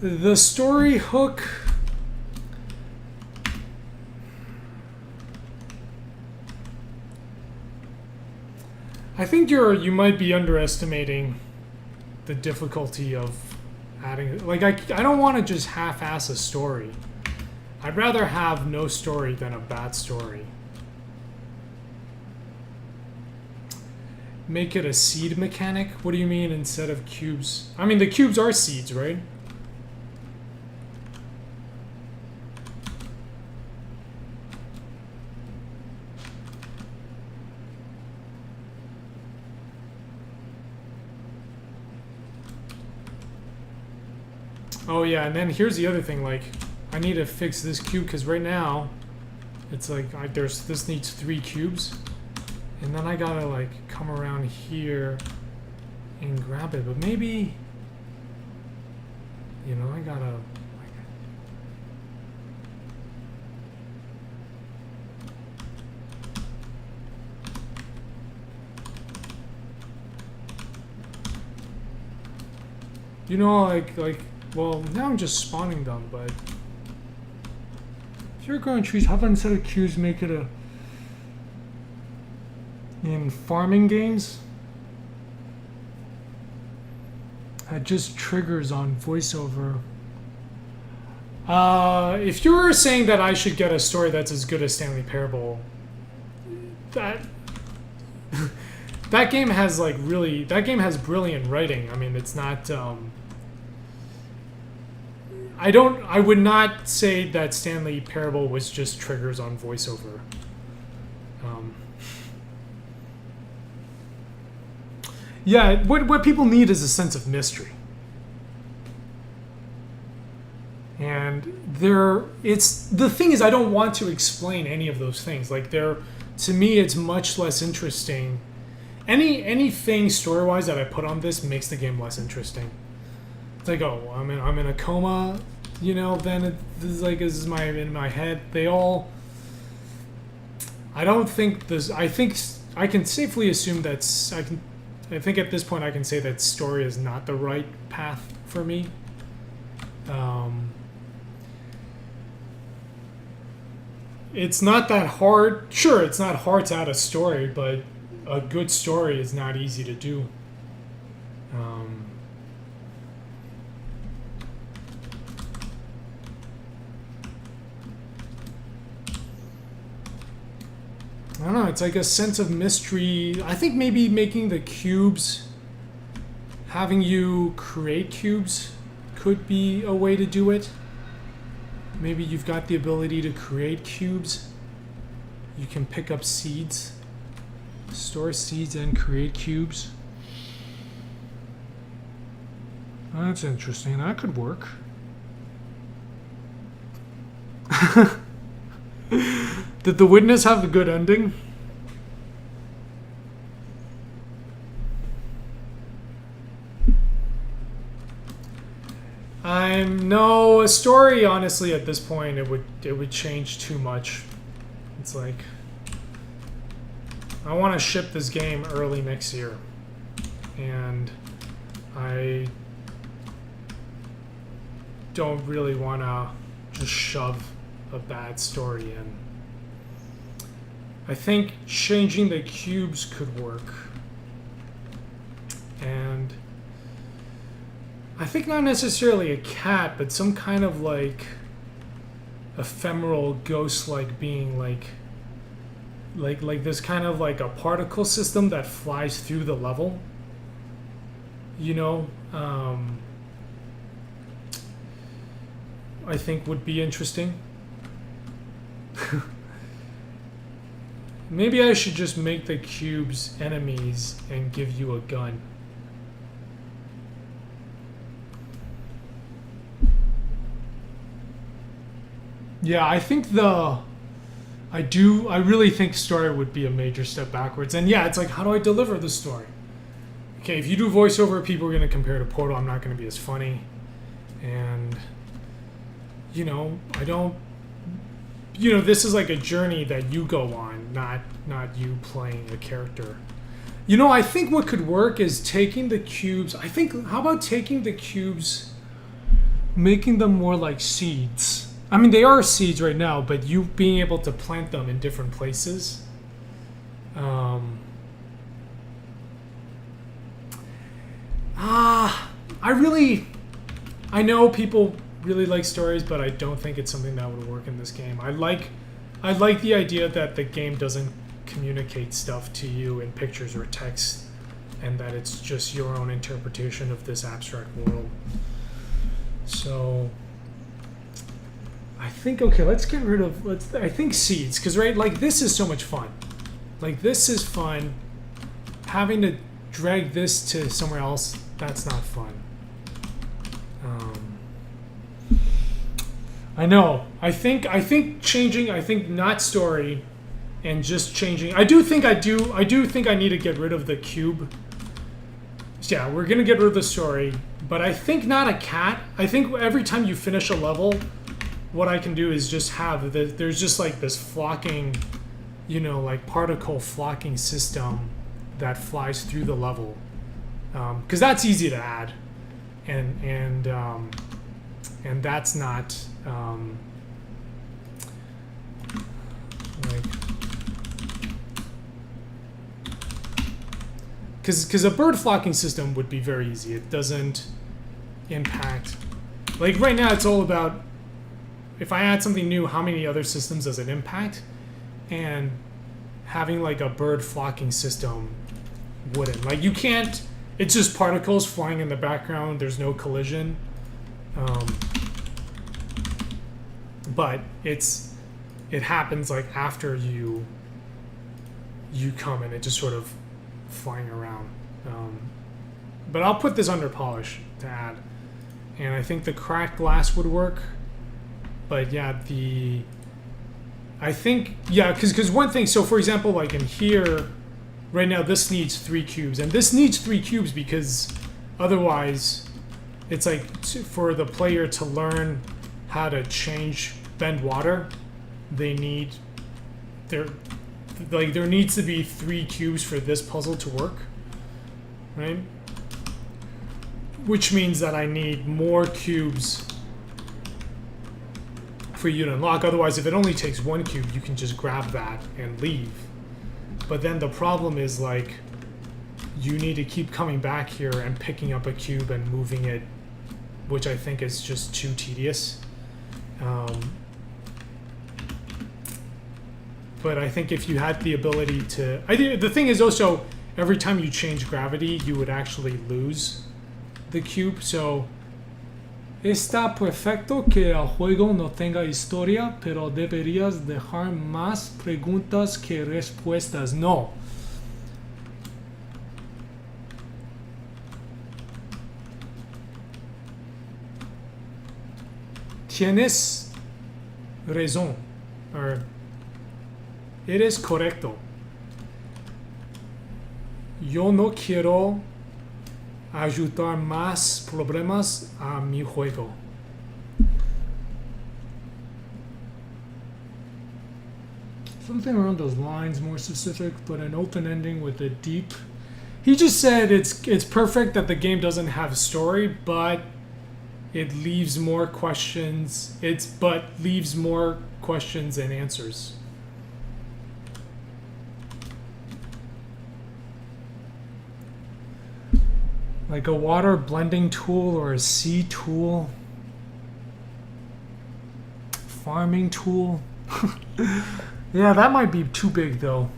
The story hook, I think you might be underestimating the difficulty of adding. Like I don't want to just half-ass a story. I'd rather have no story than a bad story. Make it a seed mechanic? What do you mean instead of cubes? I mean the cubes are seeds, right? Oh yeah, and then here's the other thing, like, I need to fix this cube, because right now, it's like, this needs 3 cubes, and then I gotta, like, come around here and grab it, but maybe, I gotta, like, well, now I'm just spawning them, but if you're growing trees, how about instead of cubes, make it in farming games, it just triggers on voiceover. If you're saying that I should get a story that's as good as Stanley Parable, that game has brilliant writing. I mean, it's not. I would not say that Stanley Parable was just triggers on voiceover. Yeah, what people need is a sense of mystery. And the thing is, I don't want to explain any of those things. Like to me, it's much less interesting. Anything story-wise that I put on this makes the game less interesting. It's like, oh, I'm in a coma, then this is in my head. I don't think this. I think I can safely assume I think at this point I can say that story is not the right path for me. It's not that hard. Sure, it's not hard to add a story, but a good story is not easy to do. I don't know, it's like a sense of mystery. I think maybe making the cubes, having you create cubes could be a way to do it. Maybe you've got the ability to create cubes. You can pick up seeds, store seeds, and create cubes. That's interesting. That could work. Did The Witness have a good ending? No, a story, honestly, at this point, it would change too much. It's like, I want to ship this game early next year, and I don't really want to just shove a bad story in. I think changing the cubes could work. And I think not necessarily a cat, but some kind of like ephemeral ghost-like being, like this kind of like a particle system that flies through the level. you know, I think would be interesting. Maybe I should just make the cubes enemies and give you a gun. Yeah, I think I really think story would be a major step backwards. And yeah, it's like, how do I deliver the story? Okay, if you do voiceover, people are going to compare to Portal. I'm not going to be as funny. And, you know, this is like a journey that you go on, not you playing a character. You know, I think what could work is taking the cubes. How about taking the cubes, making them more like seeds? I mean, they are seeds right now, but you being able to plant them in different places. I know people really like stories, but I don't think it's something that would work in this game. I like the idea that the game doesn't communicate stuff to you in pictures or text, and that it's just your own interpretation of this abstract world. So I think, okay, let's get rid of, I think seeds, because, right, like, this is so much fun. Like, this is fun. Having to drag this to somewhere else, that's not fun. I know. I think changing, not story and just changing. I do think I need to get rid of the cube. Yeah, we're going to get rid of the story, but I think not a cat. I think every time you finish a level, what I can do is just have there's just like this flocking, you know, like particle flocking system that flies through the level, because that's easy to add, and that's not like, because a bird flocking system would be very easy. It doesn't impact, like right now it's all about, if I add something new, how many other systems does it impact? And having like a bird flocking system wouldn't. Like, you can't, it's just particles flying in the background, there's no collision. But it happens like after you come and it just sort of flying around. But I'll put this under polish to add. And I think the cracked glass would work. But yeah, because one thing, so for example, like in here, right now this needs 3 cubes. And this needs 3 cubes because otherwise it's like for the player to learn how to bend water, there needs to be 3 cubes for this puzzle to work, right? Which means that I need more cubes for you to unlock. Otherwise, if it only takes 1 cube, you can just grab that and leave. But then the problem is, like, you need to keep coming back here and picking up a cube and moving it, which I think is just too tedious. But I think if you had the ability to... the thing is also, every time you change gravity, you would actually lose the cube. So, está perfecto que el juego no tenga historia, pero deberías dejar más preguntas que respuestas. No. Tienes razón. Or, eres correcto. Yo no quiero ayudar más problemas a mi juego. Something around those lines, more specific, but an open ending with a deep... He just said it's perfect that the game doesn't have a story, but it leaves more questions. Leaves more questions than answers. Like a water blending tool or a sea tool. Farming tool. Yeah, that might be too big though.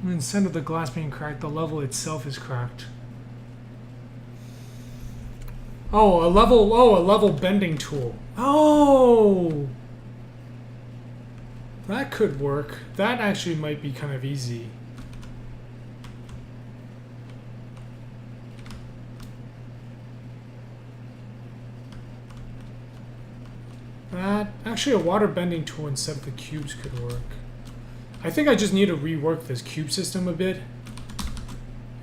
Instead of the glass being cracked, the level itself is cracked. Oh, a level bending tool. Oh! That could work. That actually might be kind of easy. That, actually a water bending tool instead of the cubes could work. I think I just need to rework this cube system a bit.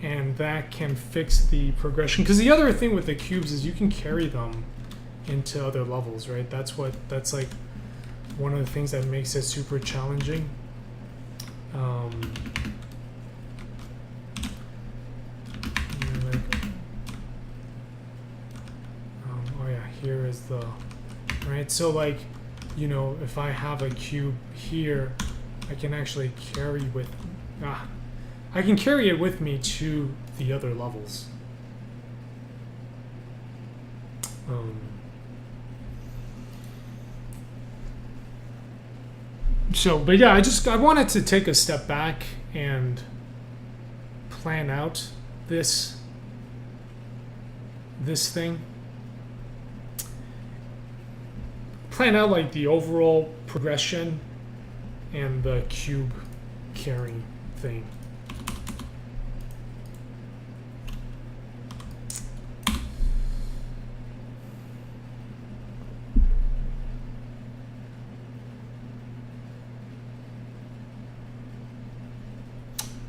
And that can fix the progression. Because the other thing with the cubes is you can carry them into other levels, right? That's like one of the things that makes it super challenging. Oh yeah, here is the, right? So like, you know, if I have a cube here, I can actually carry with, I can carry it with me to the other levels. So, but yeah, I wanted to take a step back and plan out this thing. Plan out like the overall progression and the cube carrying thing.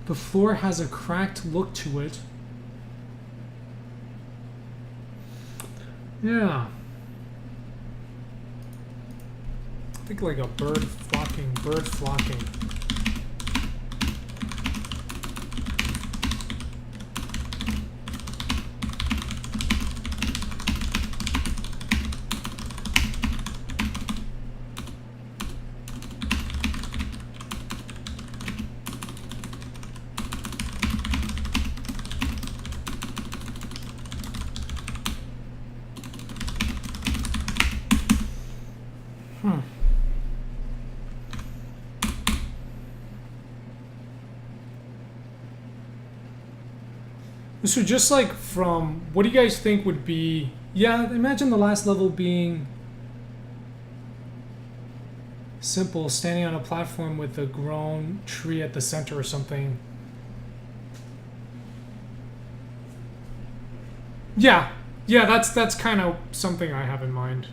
The floor has a cracked look to it. Yeah. I think like a bird flocking. So just like from, what do you guys think would be, yeah, imagine the last level being simple, standing on a platform with a grown tree at the center or something. Yeah, that's kind of something I have in mind.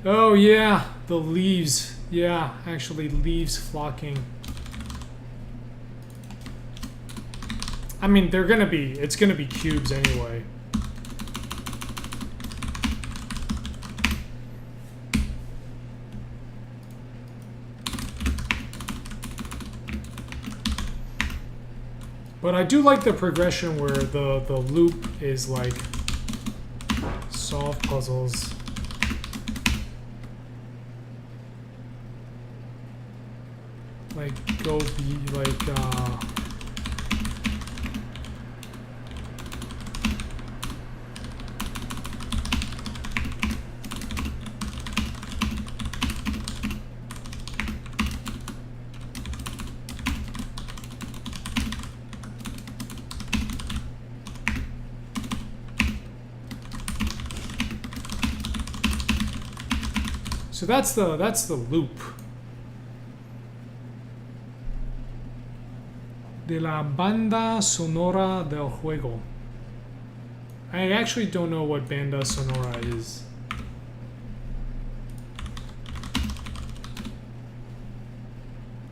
Oh yeah, the leaves. Yeah, actually leaves flocking. I mean, it's gonna be cubes anyway. But I do like the progression where the loop is like solve puzzles. Like go be like so that's the loop. De la banda sonora del juego. I actually don't know what banda sonora is.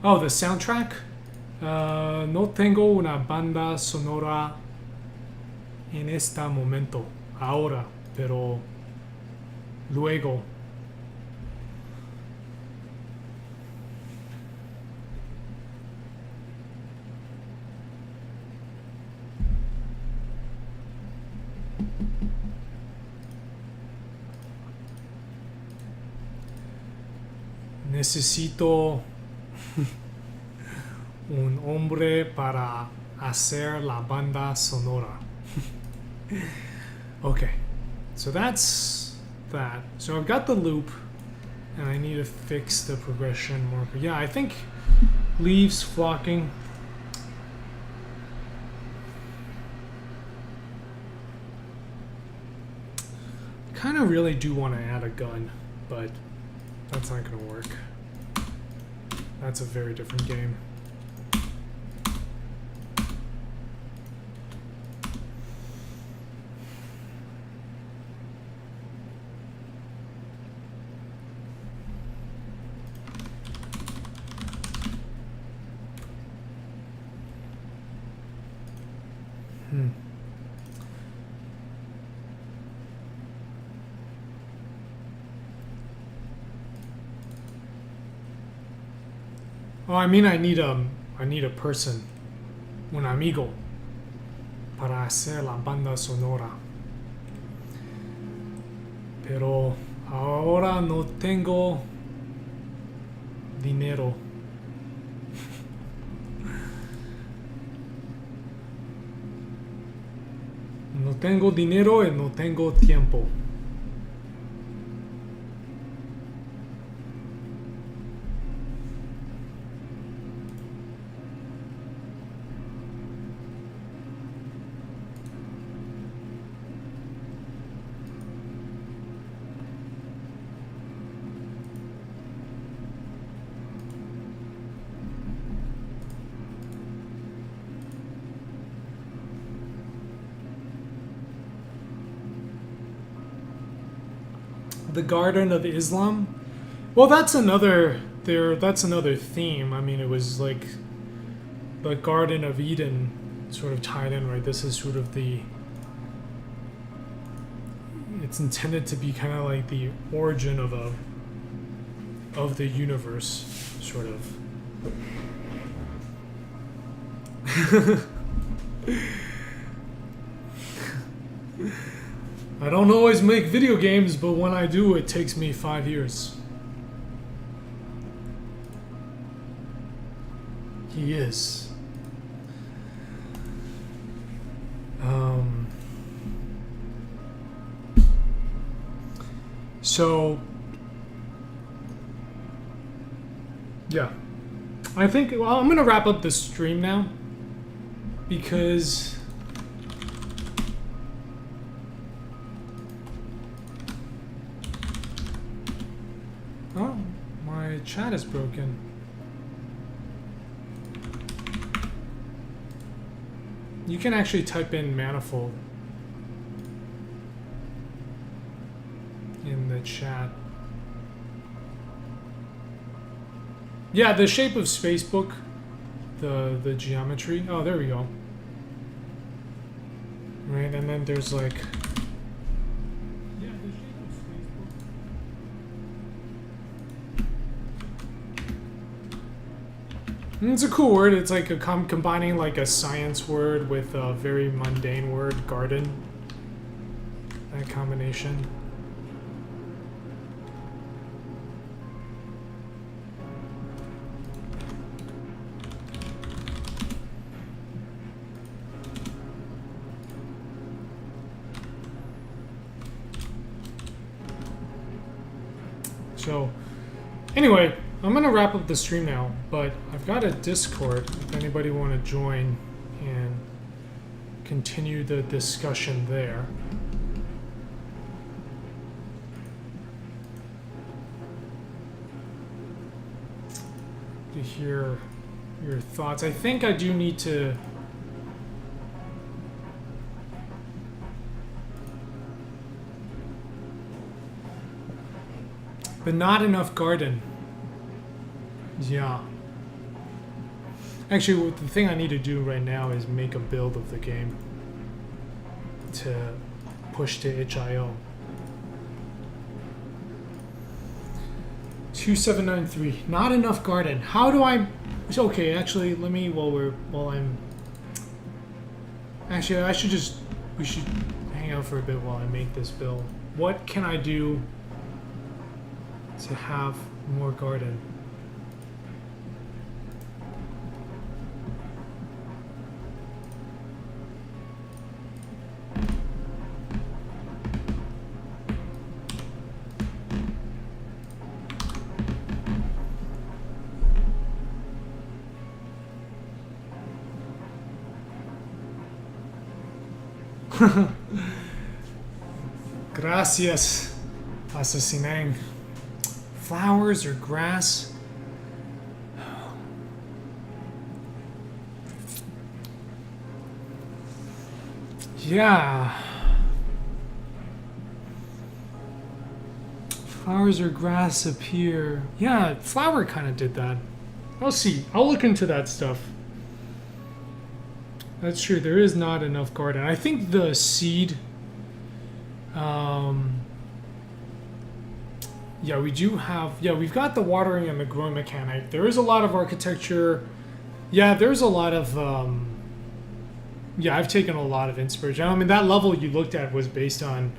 Oh, the soundtrack? No tengo una banda sonora en este momento, ahora, pero luego. Necesito un hombre para hacer la banda sonora. Okay, so that's that. So I've got the loop, and I need to fix the progression more. But yeah, I think leaves flocking. kind of really do want to add a gun, but that's not going to work. That's a very different game. Oh, I mean, I need a person, un amigo, para hacer la banda sonora. Pero ahora no tengo dinero. No tengo dinero y no tengo tiempo. The Garden of Islam. Well, that's another theme. I mean, it was like the Garden of Eden sort of tied in, right? This is sort of it's intended to be kind of like the origin of the universe, sort of. I don't always make video games, but when I do, it takes me 5 years. He is. So, yeah. I think, well, I'm going to wrap up the stream now because... Oh, my chat is broken. You can actually type in Manifold in the chat. Yeah, the shape of Spacebook, the geometry. Oh, there we go. Right, and then there's like... It's a cool word. It's like combining like a science word with a very mundane word, garden. That combination. So, anyway, I'm going to wrap up the stream now, but I've got a Discord if anybody want to join and continue the discussion there. To hear your thoughts. I think I do need to... But not enough garden. Yeah. Actually, the thing I need to do right now is make a build of the game to push to itch.io. 2793. Not enough garden. How do I... Okay, actually, let me, while I'm... Actually, we should hang out for a bit while I make this build. What can I do to have more garden? Gracias, asesinen. Flowers or grass? Yeah. Flowers or grass appear. Yeah, flower kind of did that. I'll see. I'll look into that stuff. That's true. There is not enough garden. I think the seed. Yeah, we do have. Yeah, we've got the watering and the growing mechanic. There is a lot of architecture. Yeah, there's a lot of. Yeah, I've taken a lot of inspiration. I mean, that level you looked at was based on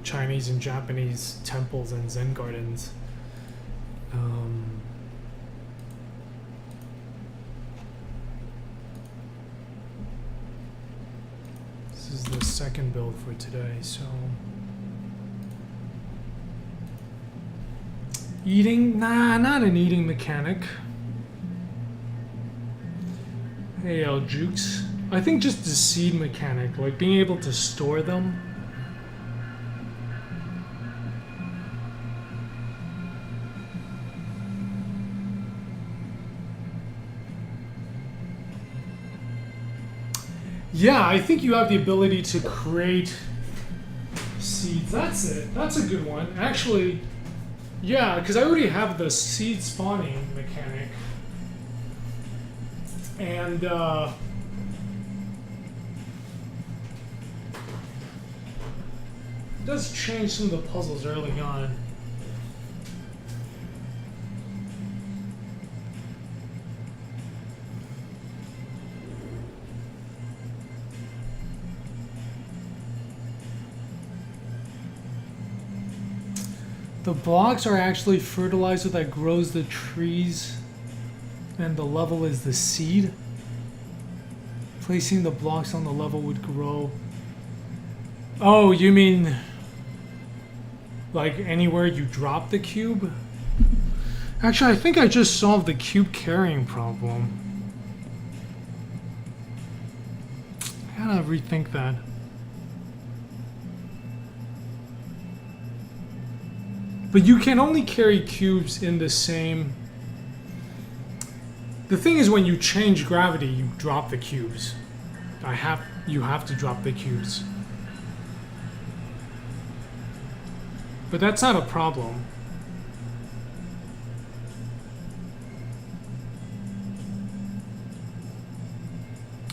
Chinese and Japanese temples and Zen gardens. This is the second build for today, so... Eating? Nah, not an eating mechanic. Hey, El Jukes. I think just the seed mechanic, like being able to store them. Yeah, I think you have the ability to create seeds. That's it. That's a good one. Actually, yeah, because I already have the seed spawning mechanic. And, it does change some of the puzzles early on. The blocks are actually fertilizer that grows the trees, and the level is the seed. Placing the blocks on the level would grow. Oh, you mean like anywhere you drop the cube? Actually, I think I just solved the cube carrying problem. I gotta rethink that. But you can only carry cubes in the same... The thing is, when you change gravity, you drop the cubes. You have to drop the cubes. But that's not a problem.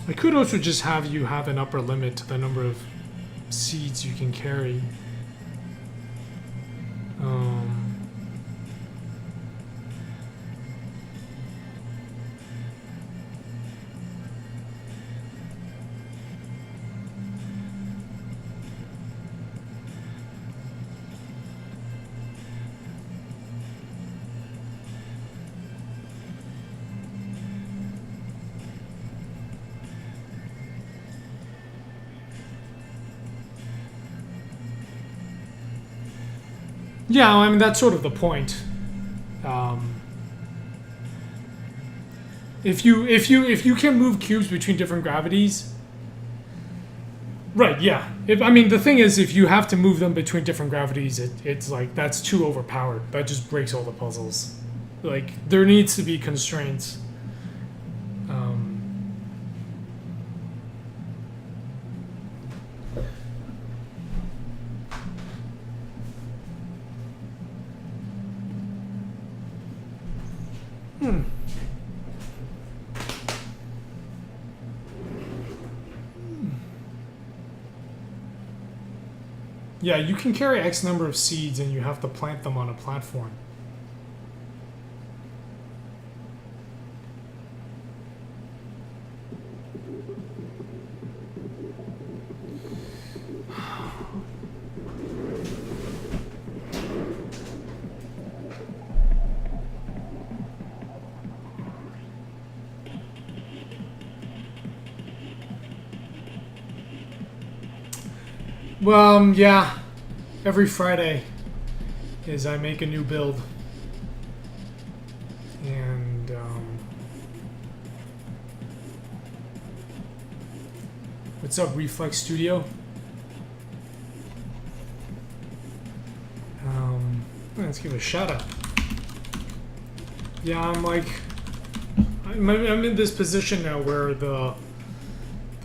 I could also just have you have an upper limit to the number of seeds you can carry. Yeah, I mean, that's sort of the point. If you can move cubes between different gravities, right? Yeah. I mean, the thing is, if you have to move them between different gravities, it's like that's too overpowered. That just breaks all the puzzles. Like, there needs to be constraints. Yeah, you can carry X number of seeds and you have to plant them on a platform. Well, yeah. Every Friday is I make a new build. And, what's up, Reflex Studio? Let's give it a shout out. Yeah, I'm like, I'm in this position now where the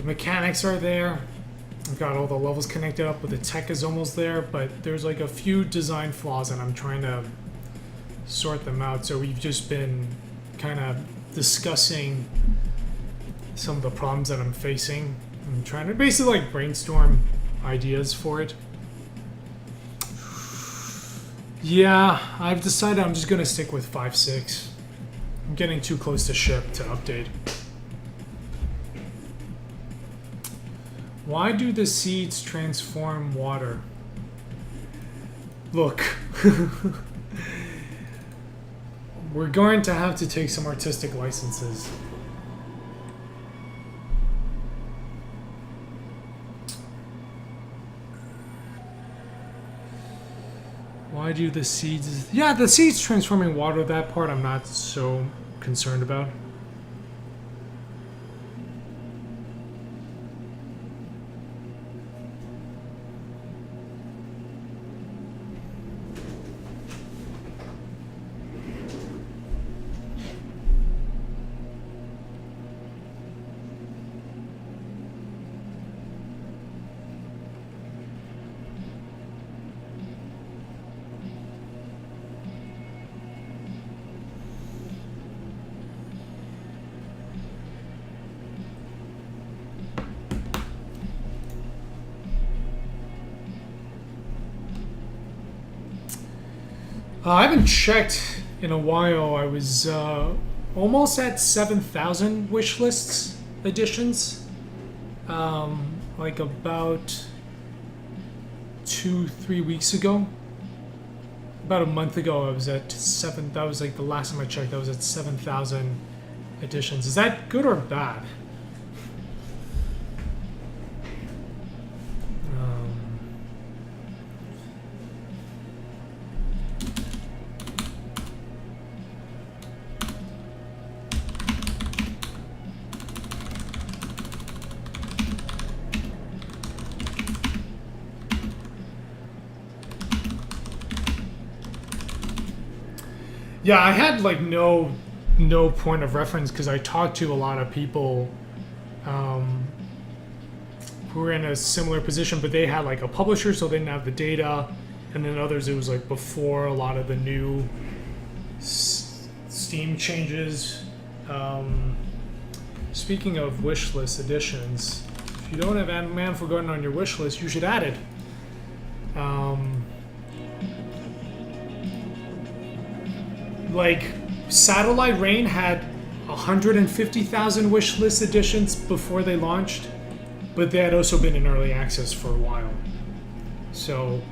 mechanics are there. I've got all the levels connected up, but the tech is almost there. But there's like a few design flaws, and I'm trying to sort them out. So we've just been kind of discussing some of the problems that I'm facing. I'm trying to basically like brainstorm ideas for it. Yeah, I've decided I'm just gonna stick with 5.6. I'm getting too close to ship to update. Why do the seeds transform water? Look. We're going to have to take some artistic licenses. Why do the seeds... Yeah, the seeds transforming water, that part I'm not so concerned about. I haven't checked in a while. I was almost at 7,000 wish lists additions. Like about 2-3 weeks ago. About a month ago, I was at 7. That was like the last time I checked. I was at 7,000 additions. Is that good or bad? Yeah, I had like no point of reference because I talked to a lot of people who were in a similar position, but they had like a publisher, so they didn't have the data, and then others it was like before a lot of the new Steam changes. Speaking of wish list additions, if you don't have Manifold Garden on your wish list, you should add it. Like, Satellite Rain had 150,000 wish list additions before they launched, but they had also been in early access for a while. So,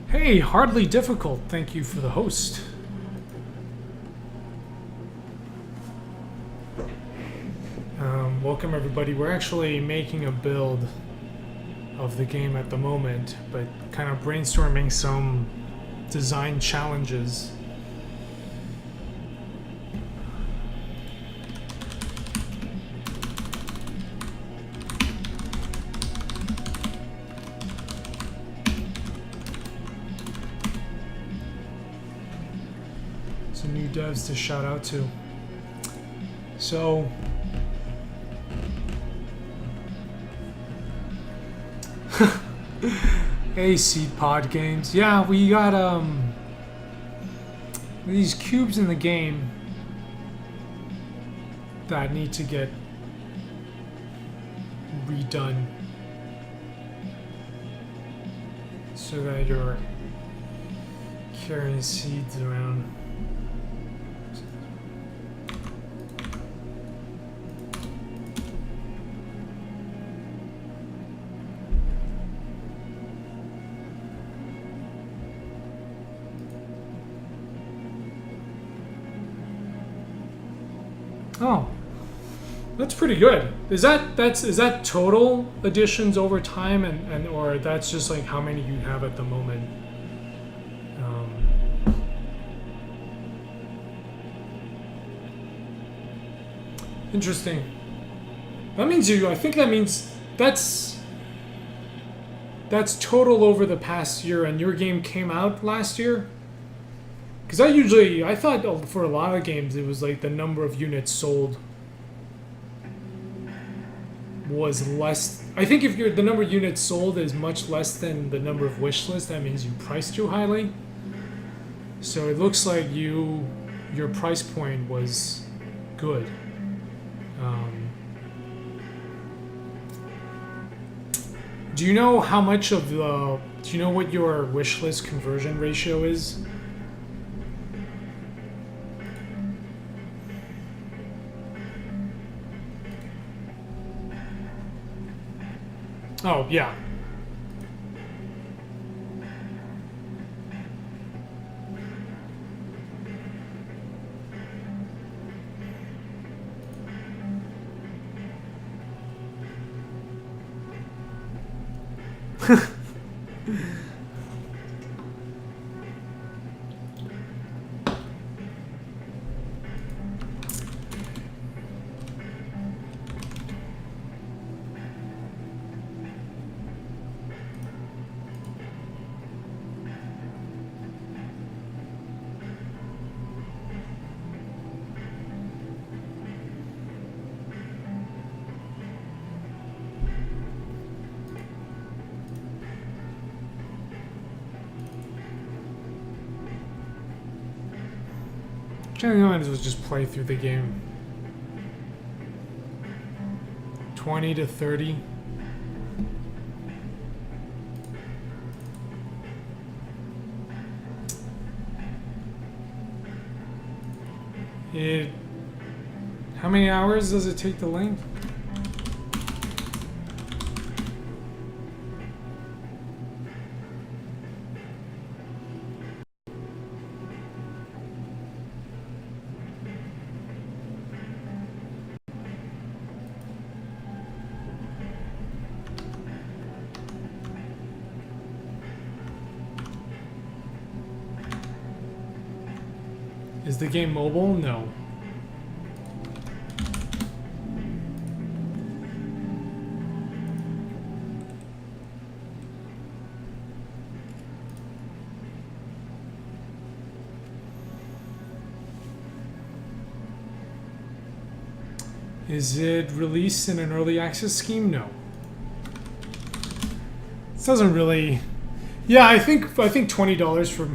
hey, hardly difficult. Thank you for the host. Welcome everybody. We're actually making a build of the game at the moment, but kind of brainstorming some design challenges. Some new devs to shout out to. So, hey, Seed Pod Games. Yeah, we got these cubes in the game that need to get redone so that you're carrying seeds around. Oh, that's pretty good. Is that total additions over time, and or that's just like how many you have at the moment? Interesting. That means I think that means that's total over the past year, and your game came out last year. Because I thought for a lot of games it was like the number of units sold was less. I think if the number of units sold is much less than the number of wish lists, that means you priced too highly. So it looks like your price point was good. Do you know how much of the? Do you know what your wish list conversion ratio is? Oh, yeah. I might as well just play through the game. 20 to 30. How many hours does it take to link? Is the game mobile? No. Is it released in an early access scheme? No. This doesn't really. Yeah, I think $20 for.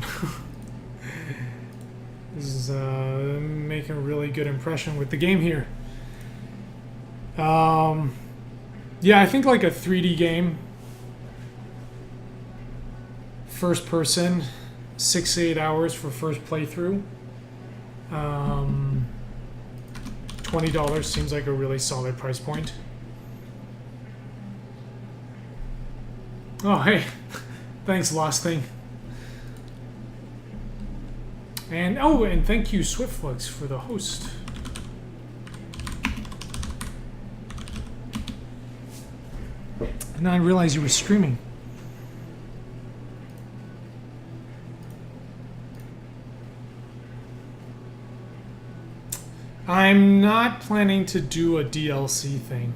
This is making a really good impression with the game here. Yeah, I think like a 3D game. First person, 6 to 8 hours for first playthrough. $20 seems like a really solid price point. Oh, hey. Thanks, Lost Thing. And and thank you, Swiftflux, for the host. And I realized you were streaming. I'm not planning to do a DLC thing.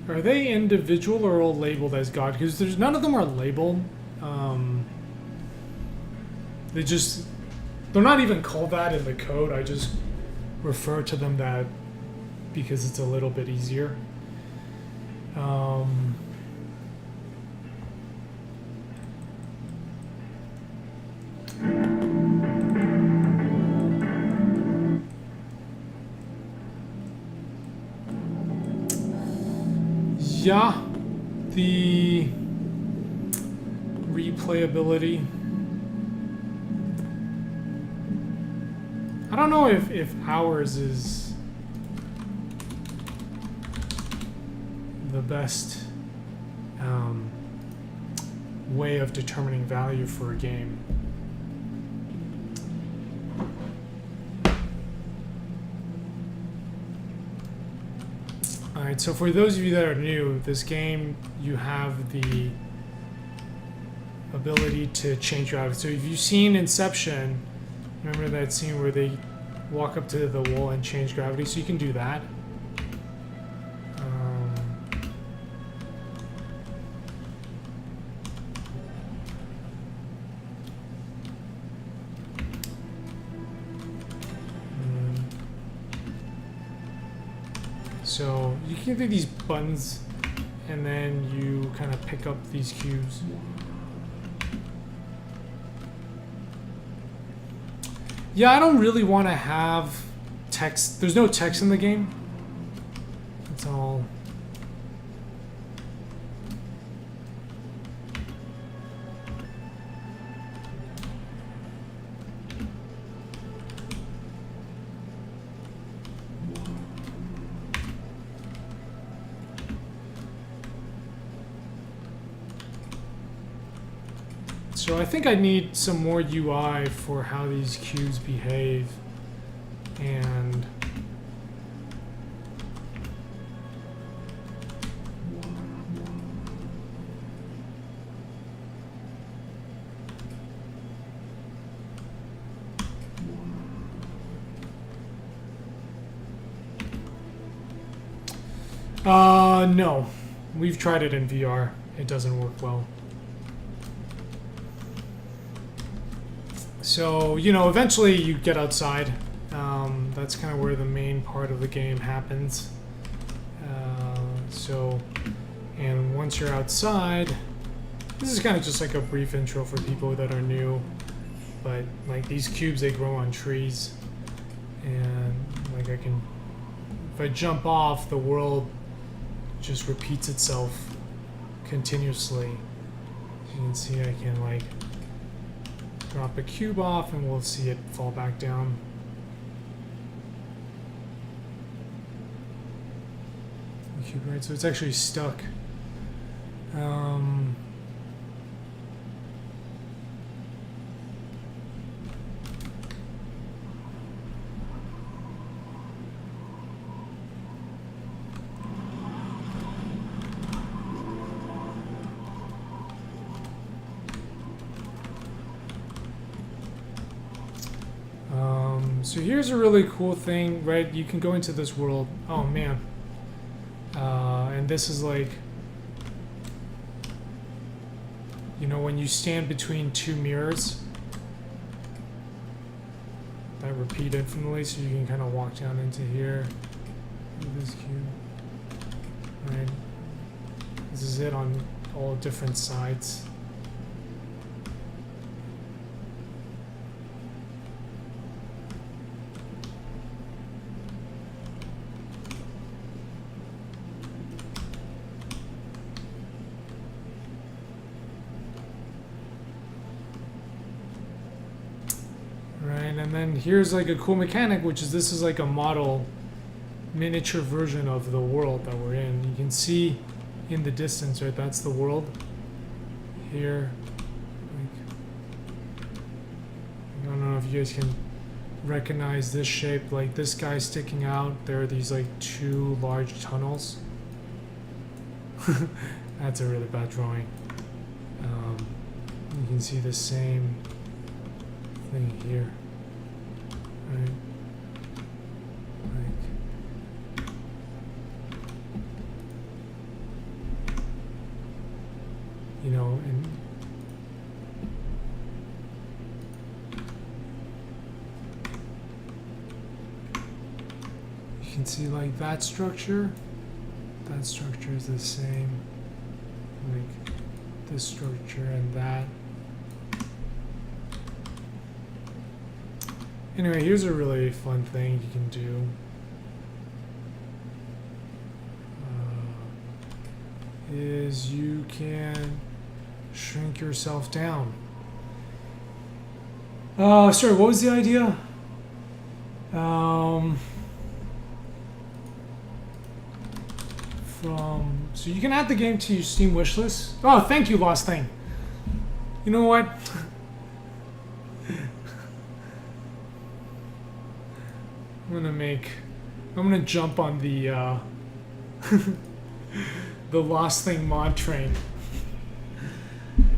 Are they individual or all labeled as God? Because there's none of them are labeled. They're not even called that in the code. I just refer to them that because it's a little bit easier. Yeah, the replayability. I don't know if ours is the best way of determining value for a game. Alright, so for those of you that are new, this game, you have the ability to change gravity. So if you've seen Inception, remember that scene where they walk up to the wall and change gravity? So you can do that. So you can do these buttons and then you kind of pick up these cubes. Yeah, I don't really want to have text. There's no text in the game. It's all... So I think I need some more UI for how these cubes behave, and no, we've tried it in VR. It doesn't work well. So, you know, eventually you get outside. That's kind of where the main part of the game happens. And once you're outside, this is kind of just like a brief intro for people that are new. But, like, these cubes, they grow on trees. And, like, if I jump off, the world just repeats itself continuously. As you can see, I can, like, drop a cube off and we'll see it fall back down. The cube, right? So it's actually stuck. So here's a really cool thing, right? You can go into this world. Oh man. And this is like, you know, when you stand between two mirrors that repeat infinitely, so you can kind of walk down into here. This cube. Right. This is it on all different sides. And then here's like a cool mechanic, which is this is like a model miniature version of the world that we're in. You can see in the distance, right? That's the world here. Like, I don't know if you guys can recognize this shape. Like this guy sticking out. There are these like two large tunnels. That's a really bad drawing. You can see the same thing here. Right. Like, you know, and you can see like that structure is the same, like this structure and that. Anyway, here's a really fun thing you can do. Is you can shrink yourself down. Sorry, what was the idea? So you can add the game to your Steam wishlist. Oh, thank you, Lost Thing. You know what? I'm gonna jump on the The Lost Thing mod train.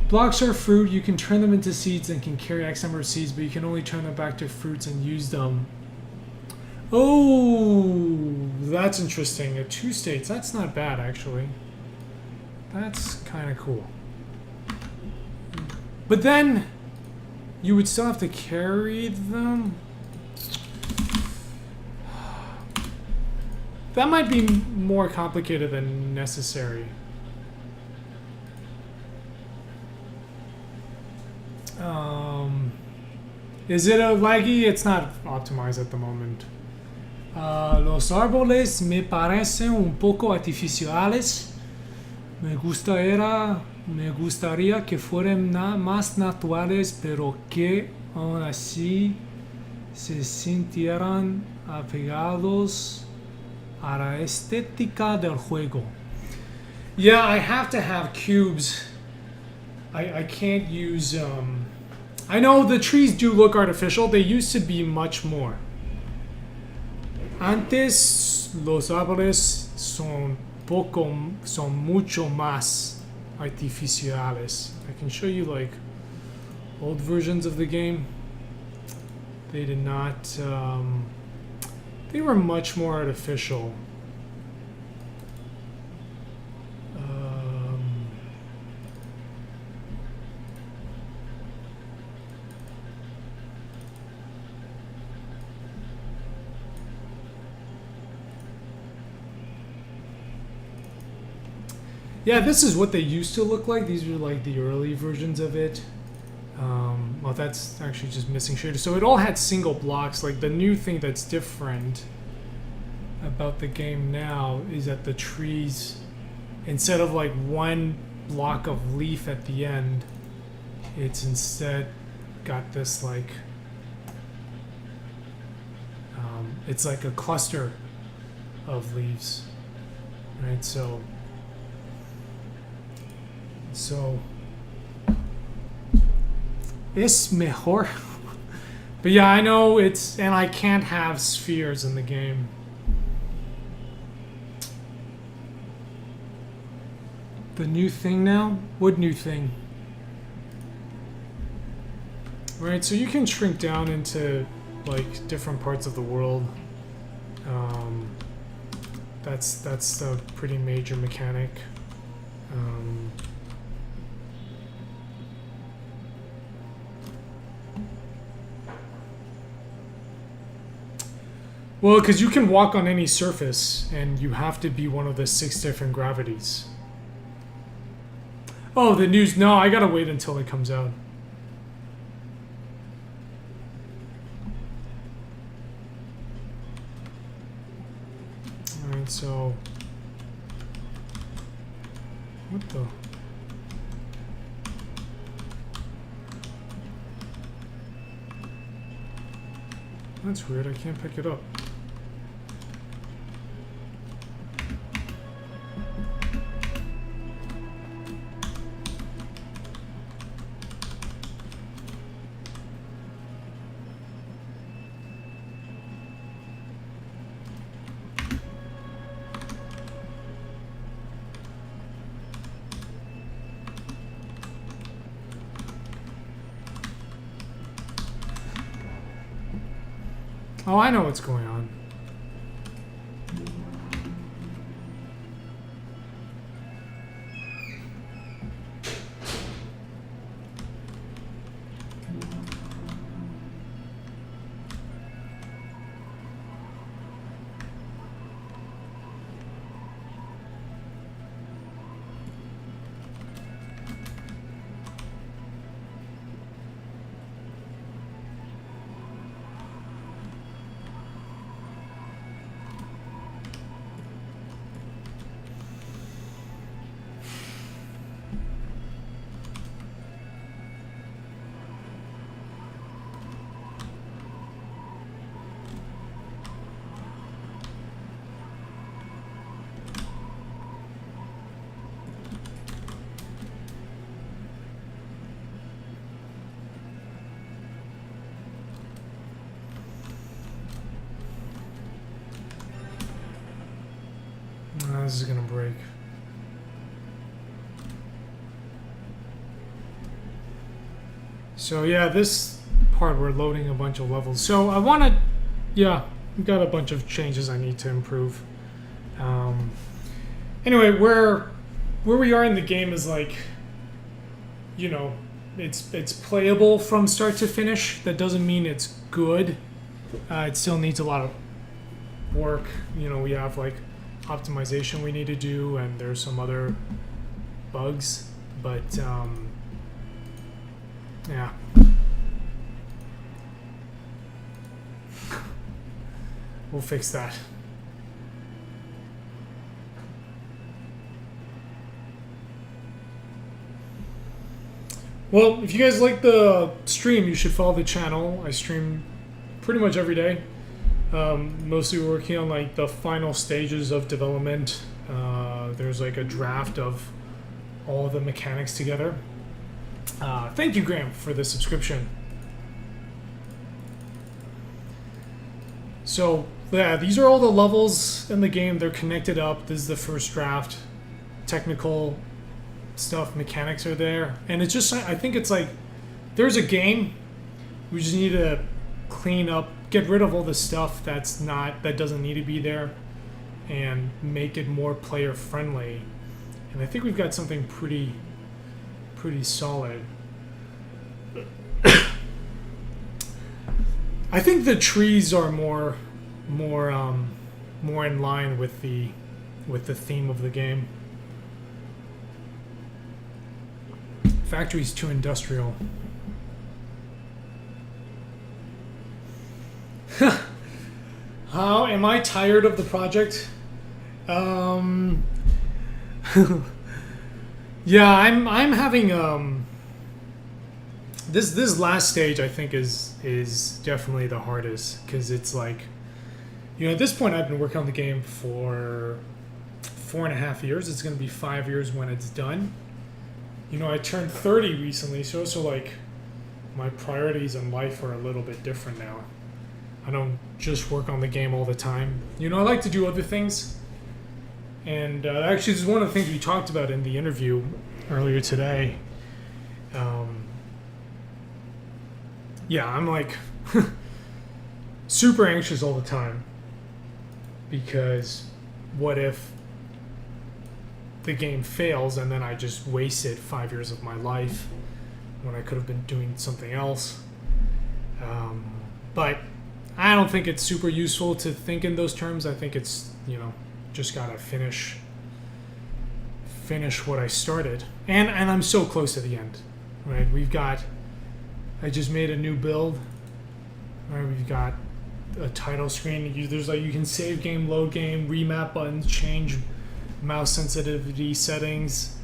Blocks are fruit. You can turn them into seeds and can carry X number of seeds, but you can only turn them back to fruits and use them. Oh, that's interesting. 2 states. That's not bad, actually. That's kind of cool. But then you would still have to carry them. That might be more complicated than necessary. Is it a laggy? It's not optimized at the moment. Los árboles me parecen un poco artificiales. Me gustaría que fueran más naturales, pero que aún así se sintieran apegados a la estética del juego. Yeah, I have to have cubes. I can't use... I know the trees do look artificial. They used to be much more. Antes los árboles son mucho más artificiales. I can show you like old versions of the game. They did not... they were much more artificial. Yeah, this is what they used to look like. These were like the early versions of it. Well, that's actually just missing shaders. So it all had single blocks. Like the new thing that's different about the game now is that the trees, instead of like one block of leaf at the end, it's instead got this like, it's like a cluster of leaves, right? So es mejor. But yeah, I know it's, and I can't have spheres in the game. The new thing now? What new thing? Right, so you can shrink down into like different parts of the world. That's a pretty major mechanic. Well, because you can walk on any surface, and you have to be one of the 6 different gravities. Oh, the news. No, I gotta wait until it comes out. Alright, so... What the... That's weird, I can't pick it up. Oh, I know what's going on. this is gonna break. So yeah, this part we're loading a bunch of levels. So I want to, yeah, we've got a bunch of changes I need to improve. Anyway, where we are in the game is like, you know, it's playable from start to finish. That doesn't mean it's good. It still needs a lot of work. You know, we have like optimization we need to do, and there's some other bugs, but yeah. We'll fix that. Well, if you guys like the stream, you should follow the channel. I stream pretty much every day. Mostly working on like the final stages of development. There's like a draft of all of the mechanics together. Thank you, Graham, for the subscription. So yeah, these are all the levels in the game. They're connected up. This is the first draft. Technical stuff, mechanics are there, and it's just, I think it's like there's a game. We just need to clean up, get rid of all the stuff that doesn't need to be there, and make it more player friendly. And I think we've got something pretty solid. I think the trees are more in line with the theme of the game. Factory's too industrial. How am I tired of the project? Yeah, I'm having this last stage I think is definitely the hardest, because it's like, you know, at this point I've been working on the game for 4.5 years. It's going to be 5 years when it's done. You know, I turned 30 recently, so like my priorities in life are a little bit different now. I don't just work on the game all the time. You know, I like to do other things. And actually, this is one of the things we talked about in the interview earlier today. Yeah, I'm like super anxious all the time, because what if the game fails and then I just wasted 5 years of my life when I could have been doing something else. But I don't think it's super useful to think in those terms. I think it's, you know, just gotta finish what I started, and I'm so close to the end, right? I just made a new build, right? We've got a title screen. There's like, you can save game, load game, remap buttons, change mouse sensitivity settings.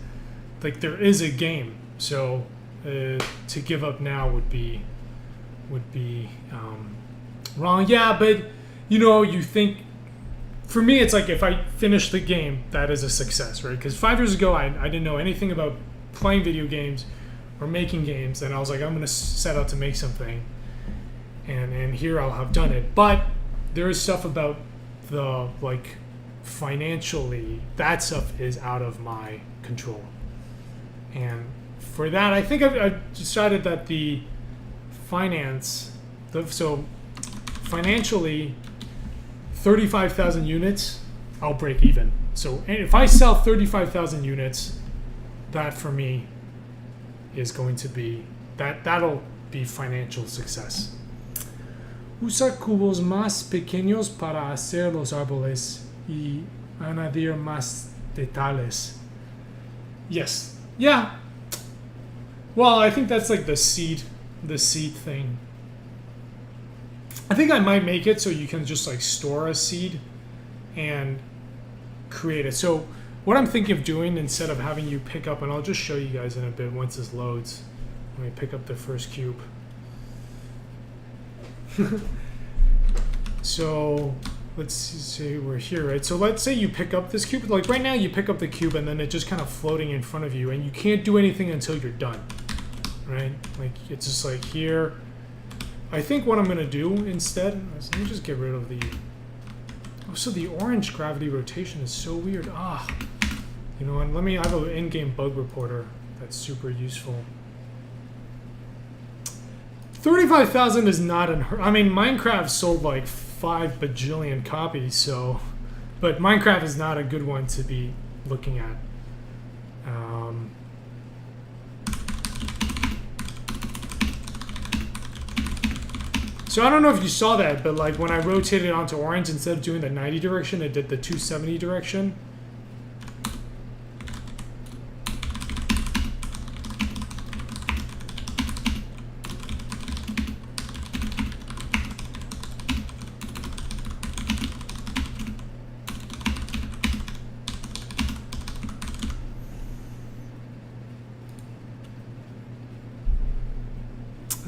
Like, there is a game. So to give up now would be wrong. Yeah, but you know, you think, for me it's like, if I finish the game, that is a success, right? Because 5 years ago I didn't know anything about playing video games or making games, and I was like, I'm gonna set out to make something, and here I'll have done it. But there is stuff about the, like, financially, that stuff is out of my control, and for that I think I've decided that the finance, so financially 35,000 units I'll break even. So if I sell 35,000 units, that for me is going to be, that'll be financial success. Usa cubos más pequeños para hacer los árboles y añadir más detalles. Yes. Yeah. Well, I think that's like the seed thing. I think I might make it so you can just like store a seed and create it. So what I'm thinking of doing, instead of having you pick up, and I'll just show you guys in a bit once this loads, let me pick up the first cube. So let's say we're here, right? So let's say you pick up this cube. Like right now you pick up the cube and then it's just kind of floating in front of you, and you can't do anything until you're done, right? Like, it's just like here. I think what I'm gonna do instead, let me just get rid of the, Also, the orange gravity rotation is so weird. Ah, you know what? I have an in-game bug reporter that's super useful. 35,000 is not unheard. I mean, Minecraft sold like 5 bajillion copies, so, but Minecraft is not a good one to be looking at. So I don't know if you saw that, but like when I rotated onto orange, instead of doing the 90 direction, it did the 270 direction.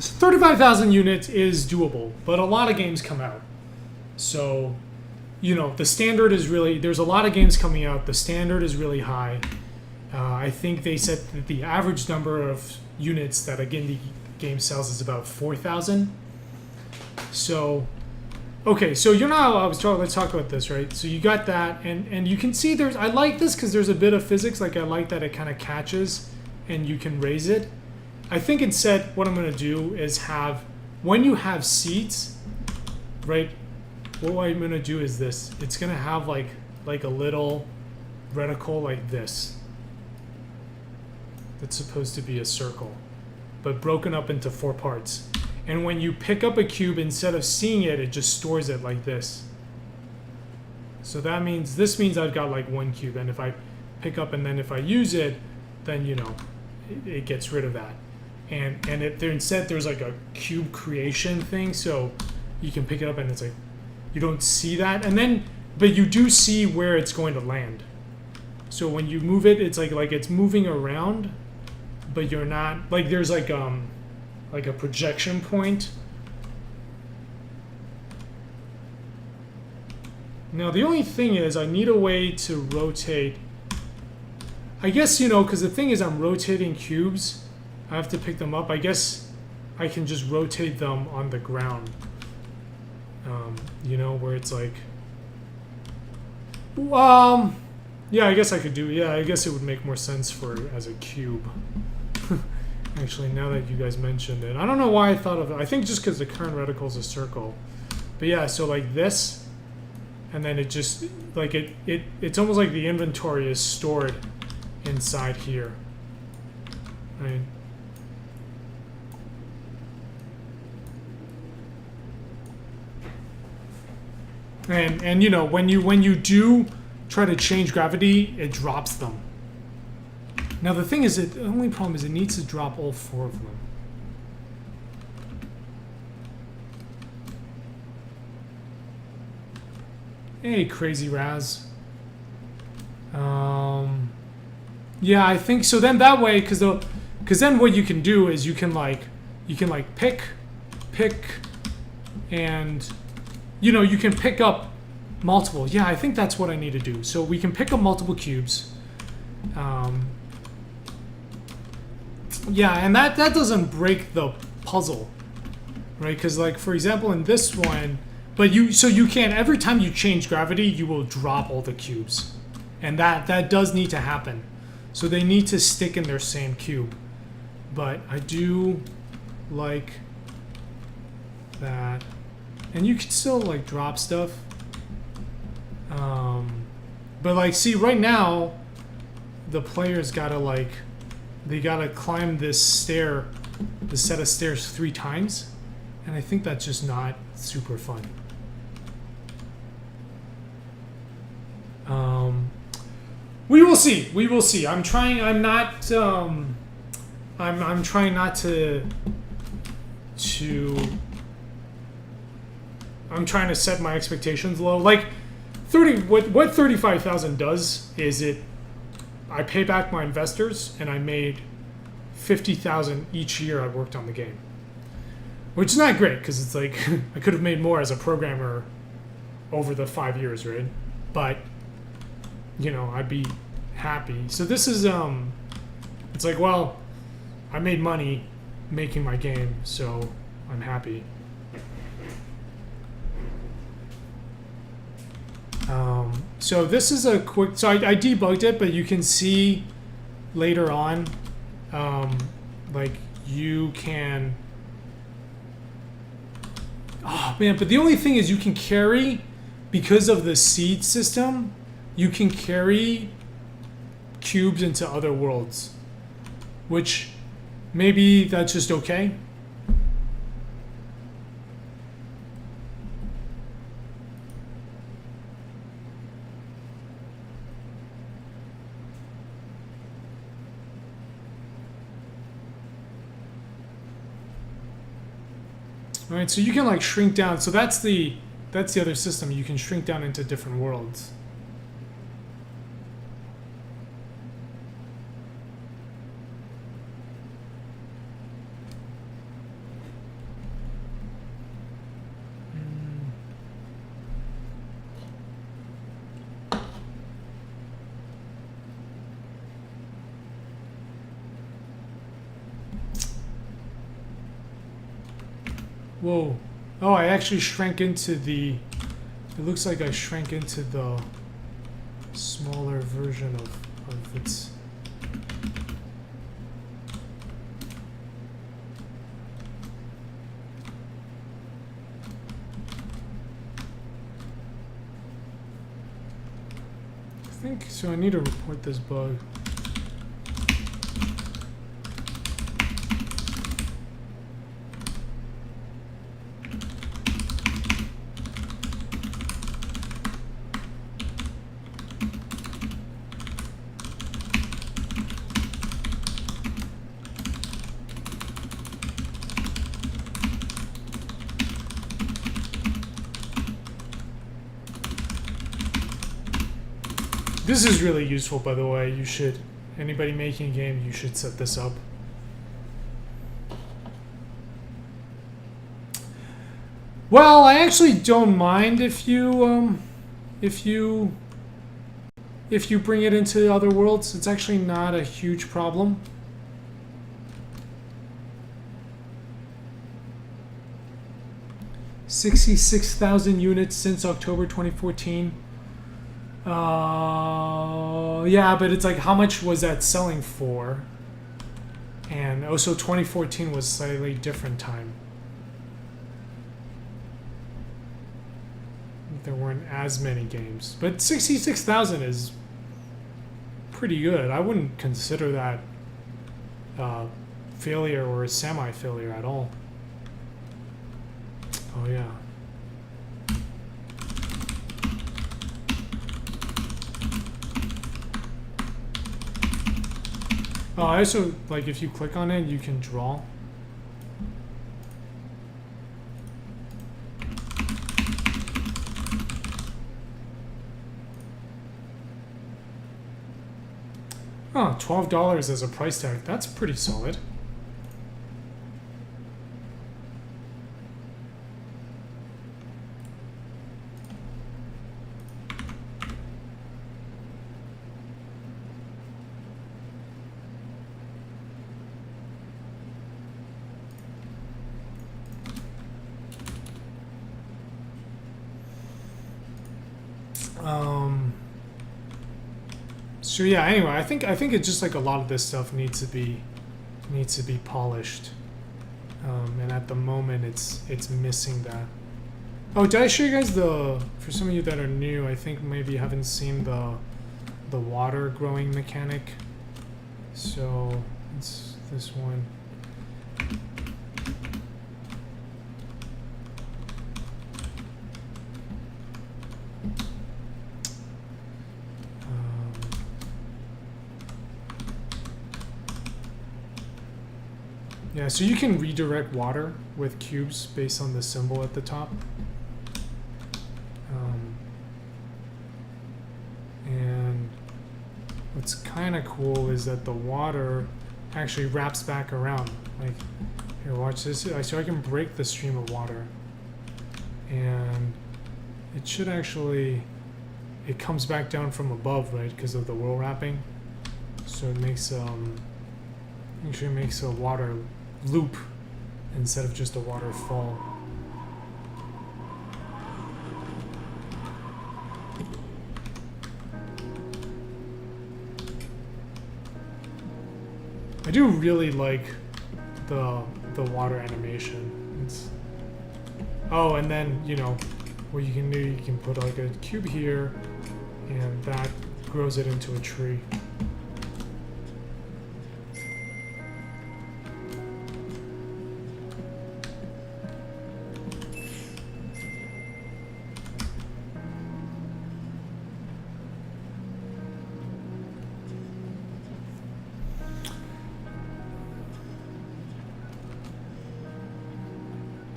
So 35,000 units is doable, but a lot of games come out. So, you know, the standard is really, there's a lot of games coming out. The standard is really high. I think they said that the average number of units that a game sells is about 4,000. So, okay, so you know, let's talk about this, right? So you got that, and you can see I like this because there's a bit of physics. Like I like that it kind of catches and you can raise it. I think instead what I'm going to do is when you have seats, right, what I'm going to do is this. It's going to have like a little reticle like this. That's supposed to be a circle, but broken up into 4 parts. And when you pick up a cube, instead of seeing it, it just stores it like this. So this means I've got like 1 cube, and if I pick up and then if I use it, then, you know, it gets rid of that. And instead there's like a cube creation thing, so you can pick it up and it's like you don't see that, but you do see where it's going to land. So when you move it, it's like it's moving around, but you're not like there's like a projection point. Now the only thing is I need a way to rotate. I guess, you know, because the thing is I'm rotating cubes. I have to pick them up. I guess I can just rotate them on the ground. You know, where it's like... yeah, I guess I could do... Yeah, I guess it would make more sense as a cube. Actually, now that you guys mentioned it. I don't know why I thought of it. I think just because the current reticle is a circle. But yeah, so like this. And then it just... Like it's almost like the inventory is stored inside here. Right? And you know, when you do try to change gravity, it drops them. Now the thing is, the only problem is it needs to drop all 4 of them. Hey, Crazy Raz. Yeah, I think so. Then that way, because then what you can do is you can pick, and you know, you can pick up multiple. Yeah, I think that's what I need to do. So we can pick up multiple cubes. Yeah, and that doesn't break the puzzle, right? Because like for example in this one, so you can, every time you change gravity, you will drop all the cubes, and that does need to happen. So they need to stick in their same cube. But I do like that. And you can still like drop stuff. But like, see, right now, the player's gotta they gotta climb this set of stairs 3 times. And I think that's just not super fun. We will see. We will see. I'm trying not to I'm trying to set my expectations low. Like what 35,000 does is I pay back my investors, and I made 50,000 each year I worked on the game, which is not great because it's like I could have made more as a programmer over the 5 years, right? But you know, I'd be happy. So this is it's like, well, I made money making my game, so I'm happy. So this is a quick, so I debugged it, but you can see later on, like you can, oh man, but the only thing is you can carry, because of the seed system, you can carry cubes into other worlds, which maybe that's just okay. All right, so you can like shrink down. So that's the other system. You can shrink down into different worlds. Whoa. Oh, I actually shrank into the... It looks like I shrank into the smaller version of its... I think, so I need to report this bug. This is really useful, by the way. You should, anybody making a game, you should set this up. Well, I actually don't mind if you bring it into other worlds. It's actually not a huge problem. $66,000 units since October 2014. Yeah, but it's like, how much was that selling for? And also 2014 was slightly different time. There weren't as many games, but 66,000 is pretty good. I wouldn't consider that failure or a semi-failure at all. Oh yeah. Oh, I also, like, if you click on it, you can draw. Oh, $12 as a price tag. That's pretty solid. So yeah, anyway, I think it's just like a lot of this stuff needs to be polished, and at the moment it's missing that. Oh, did I show you guys the? For some of you that are new, I think maybe you haven't seen the water growing mechanic. So it's this one. Yeah, so you can redirect water with cubes based on the symbol at the top. And what's kind of cool is that the water actually wraps back around. Like, here, watch this. So I can break the stream of water. And it should actually, it comes back down from above, right, because of the whirl wrapping. So it makes, actually makes a water loop instead of just a waterfall. I do really like the water animation. It's, oh, and then, you know, what you can do, you can put like a cube here, and that grows it into a tree.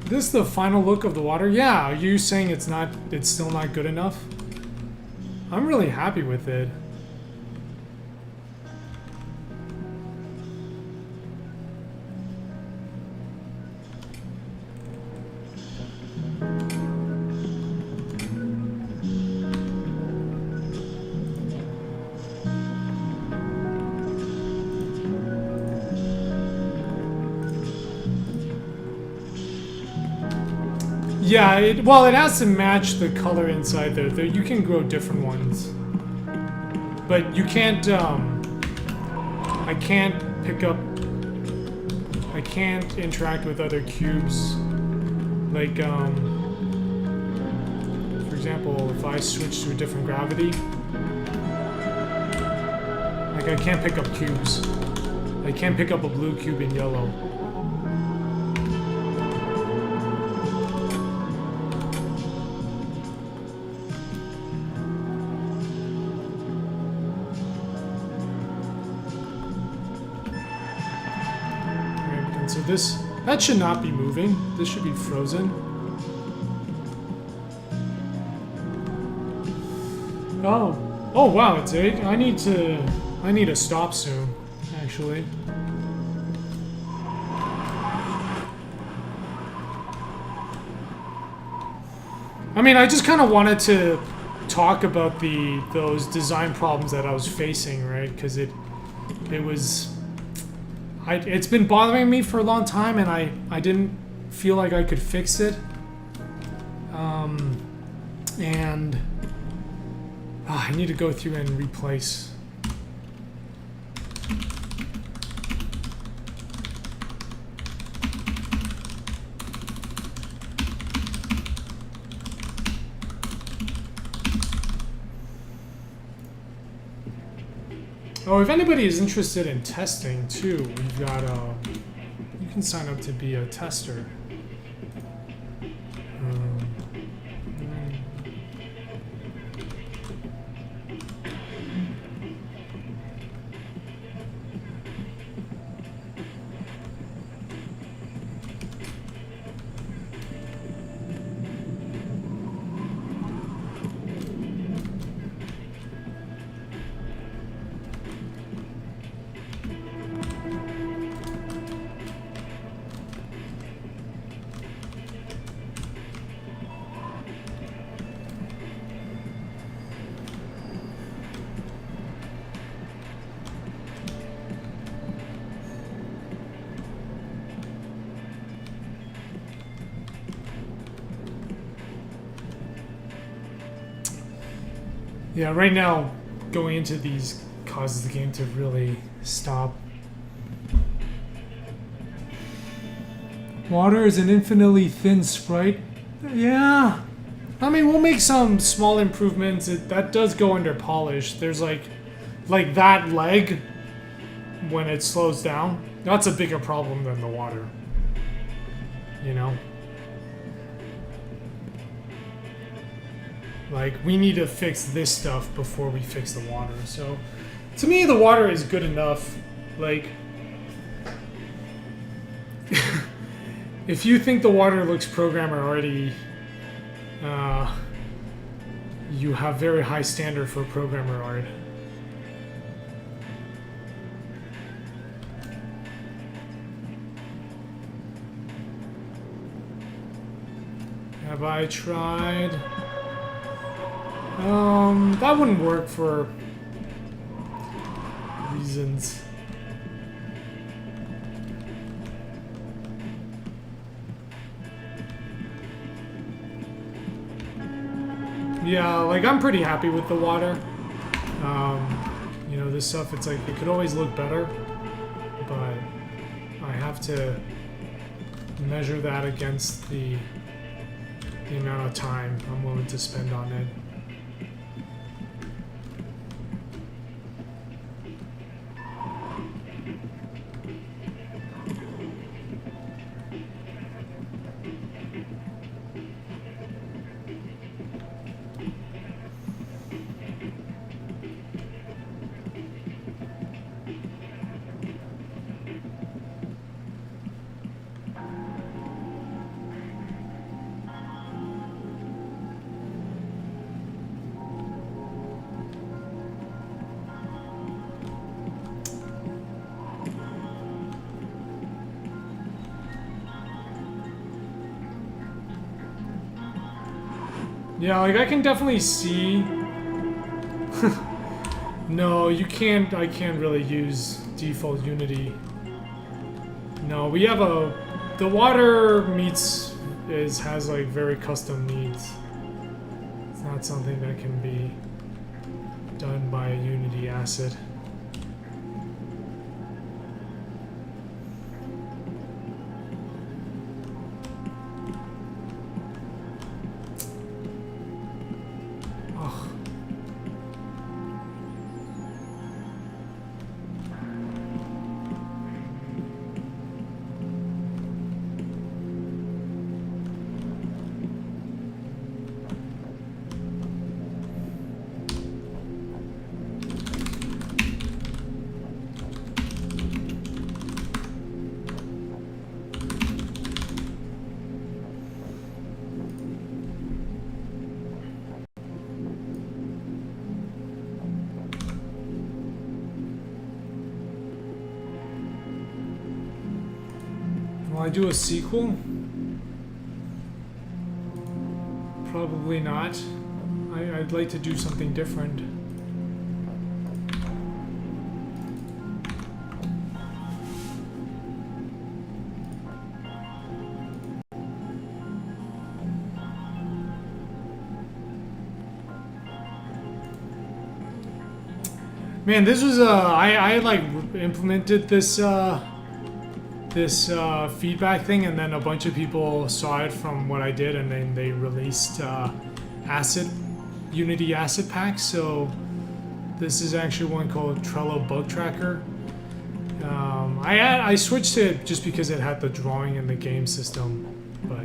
This is the final look of the water? Yeah, are you saying it's still not good enough? I'm really happy with it. Yeah, well, it has to match the color inside there. You can grow different ones. But you can't, I can't interact with other cubes. Like, for example, if I switch to a different gravity, like I can't pick up cubes. I can't pick up a blue cube in yellow. That should not be moving. This should be frozen. Oh wow, it's 8. I need to stop soon, actually. I mean, I just kind of wanted to talk about those design problems that I was facing, right? Because it's been bothering me for a long time, and I didn't feel like I could fix it. And I need to go through and replace. Oh, if anybody is interested in testing too, we've got you can sign up to be a tester. Yeah, right now, going into these causes the game to really stop. Water is an infinitely thin sprite. Yeah. I mean, we'll make some small improvements. That does go under polish. There's like that leg, when it slows down, that's a bigger problem than the water. You know? Like, we need to fix this stuff before we fix the water. So, to me, the water is good enough. Like, if you think the water looks programmer already, you have very high standard for programmer art. Have I tried? That wouldn't work for reasons. Yeah, like, I'm pretty happy with the water. You know, this stuff, it's like, it could always look better. but I have to measure that against the amount of time I'm willing to spend on it. Yeah, like I can definitely see. No, you can't. I can't really use default Unity. No, we have the water meets has like very custom needs. It's not something that can be done by a Unity asset. Will I do a sequel? Probably not. I'd like to do something different. Man, this was I like implemented this feedback thing, and then a bunch of people saw it from what I did, and then they released Unity asset packs. So this is actually one called Trello Bug Tracker. I switched to it just because it had the drawing in the game system, but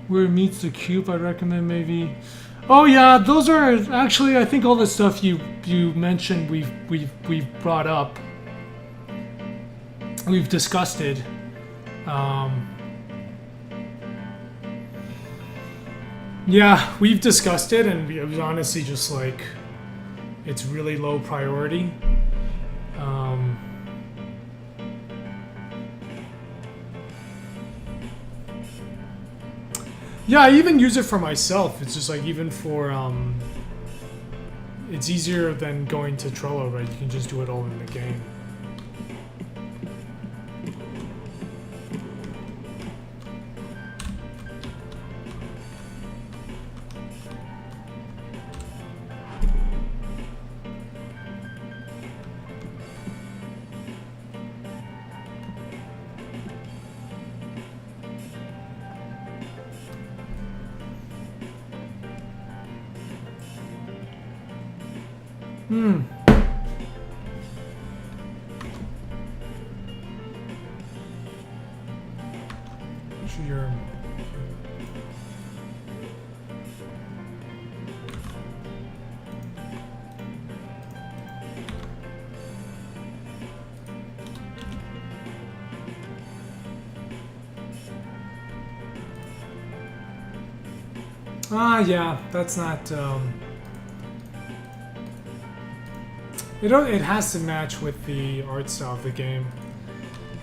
where it meets the cube, I recommend maybe. Oh yeah, those are actually, I think all the stuff you mentioned we've brought up. We've discussed it. Yeah, we've discussed it, and it was honestly just like it's really low priority. Yeah, I even use it for myself. It's just like even for it's easier than going to Trello, right? You can just do it all in the game. Sure. Yeah, that's not. It has to match with the art style of the game.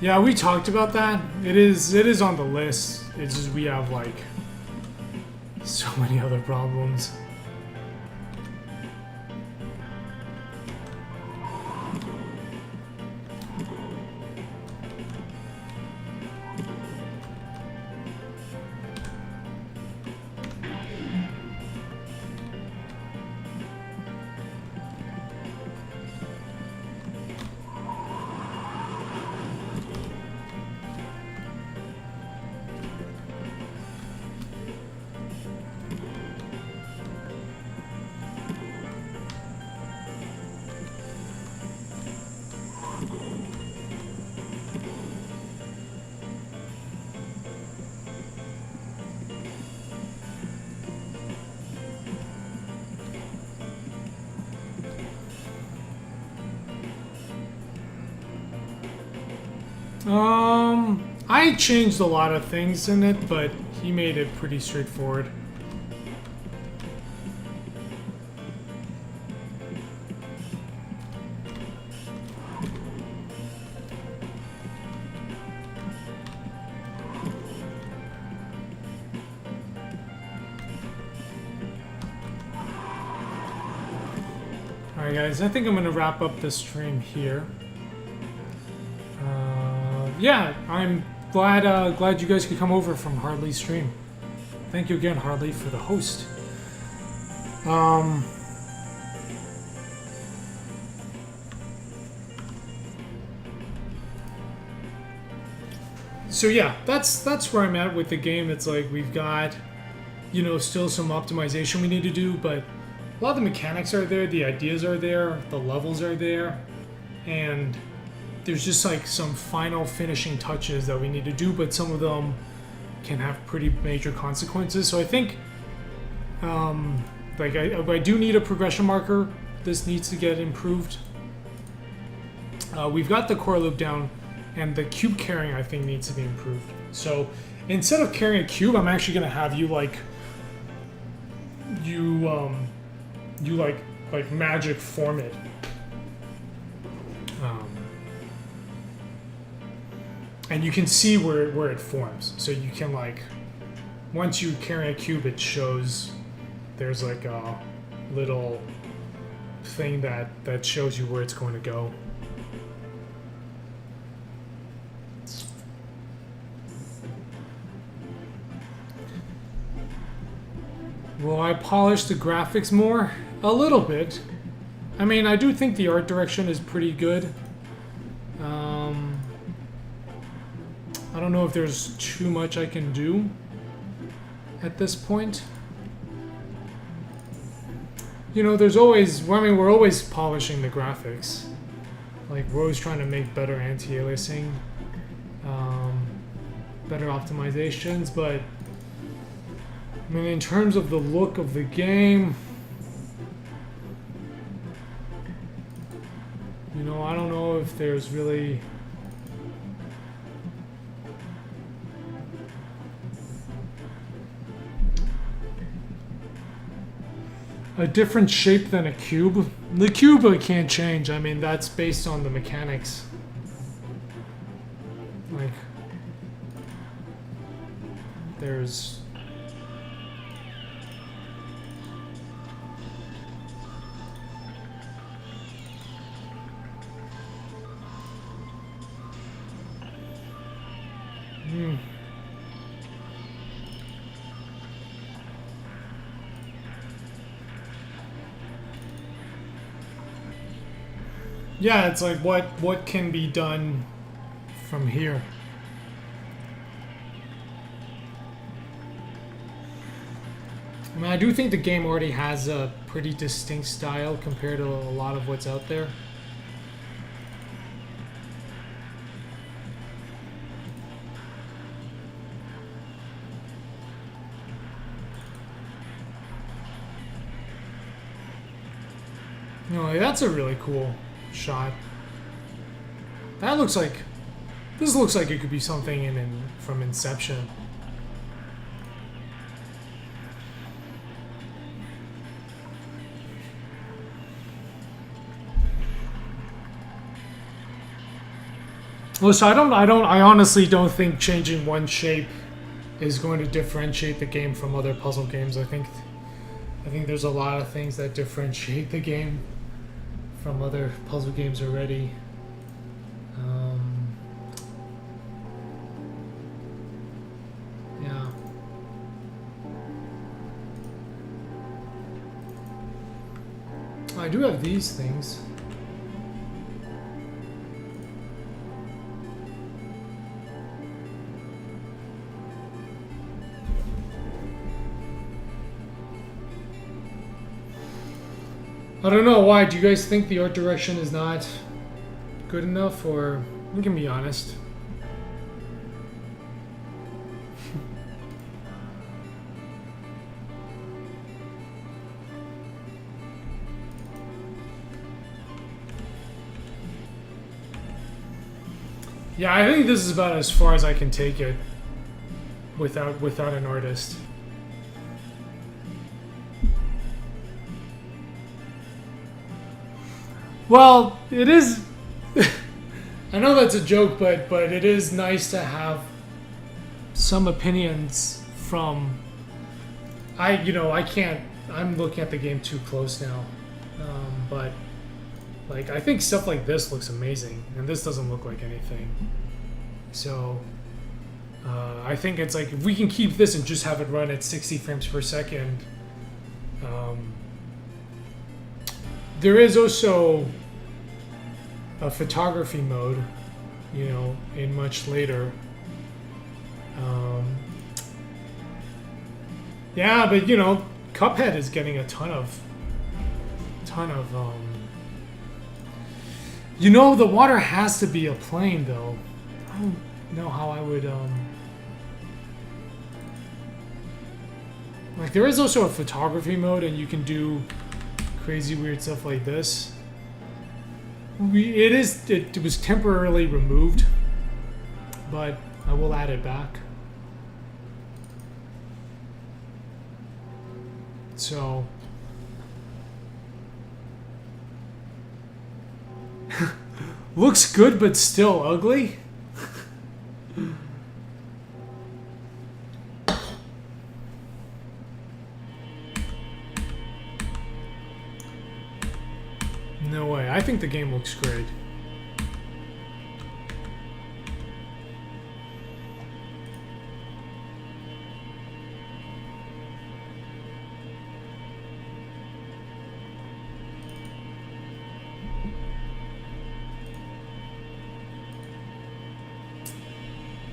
Yeah, we talked about that. It is on the list. It's just we have like so many other problems. I changed a lot of things in it, but he made it pretty straightforward. Alright guys, I think I'm going to wrap up this stream here. Yeah, I'm glad you guys could come over from Hardly's stream. Thank you again, Hardly, for the host. So yeah, that's where I'm at with the game. It's like we've got, you know, still some optimization we need to do, but a lot of the mechanics are there, the ideas are there, the levels are there, and there's just like some final finishing touches that we need to do, but some of them can have pretty major consequences. So I think, like I do need a progression marker. This needs to get improved. We've got the core loop down, and the cube carrying I think needs to be improved. So instead of carrying a cube, I'm actually gonna have you like magic form it. And you can see where it forms. So you can like, once you carry a cube, it shows there's like a little thing that shows you where it's going to go. Will I polish the graphics more? A little bit. I mean, I do think the art direction is pretty good. I don't know if there's too much I can do at this point. You know, there's always, I mean, we're always polishing the graphics. Like, we're always trying to make better anti-aliasing, better optimizations, but I mean, in terms of the look of the game, you know, I don't know if there's really a different shape than a cube. The cube I can't change. I mean, that's based on the mechanics. Like, there's yeah, it's like what can be done from here. I mean, I do think the game already has a pretty distinct style compared to a lot of what's out there. No, that's a really cool shot. That looks like, this looks like it could be something from Inception. Well, so I honestly don't think changing one shape is going to differentiate the game from other puzzle games. I think there's a lot of things that differentiate the game from other puzzle games already. Yeah. I do have these things. I don't know why. Do you guys think the art direction is not good enough, or you can be honest? Yeah, I think this is about as far as I can take it without an artist. Well, it is. I know that's a joke, but it is nice to have some opinions from. I can't. I'm looking at the game too close now, but like I think stuff like this looks amazing, and this doesn't look like anything. So I think it's like if we can keep this and just have it run at 60 frames per second. There is also a photography mode, in much later. Yeah, but Cuphead is getting a ton of the water has to be a plane though. I don't know how I would like there is also a photography mode and you can do crazy weird stuff like this. It was temporarily removed, but I will add it back. So looks good but still ugly. No way. I think the game looks great.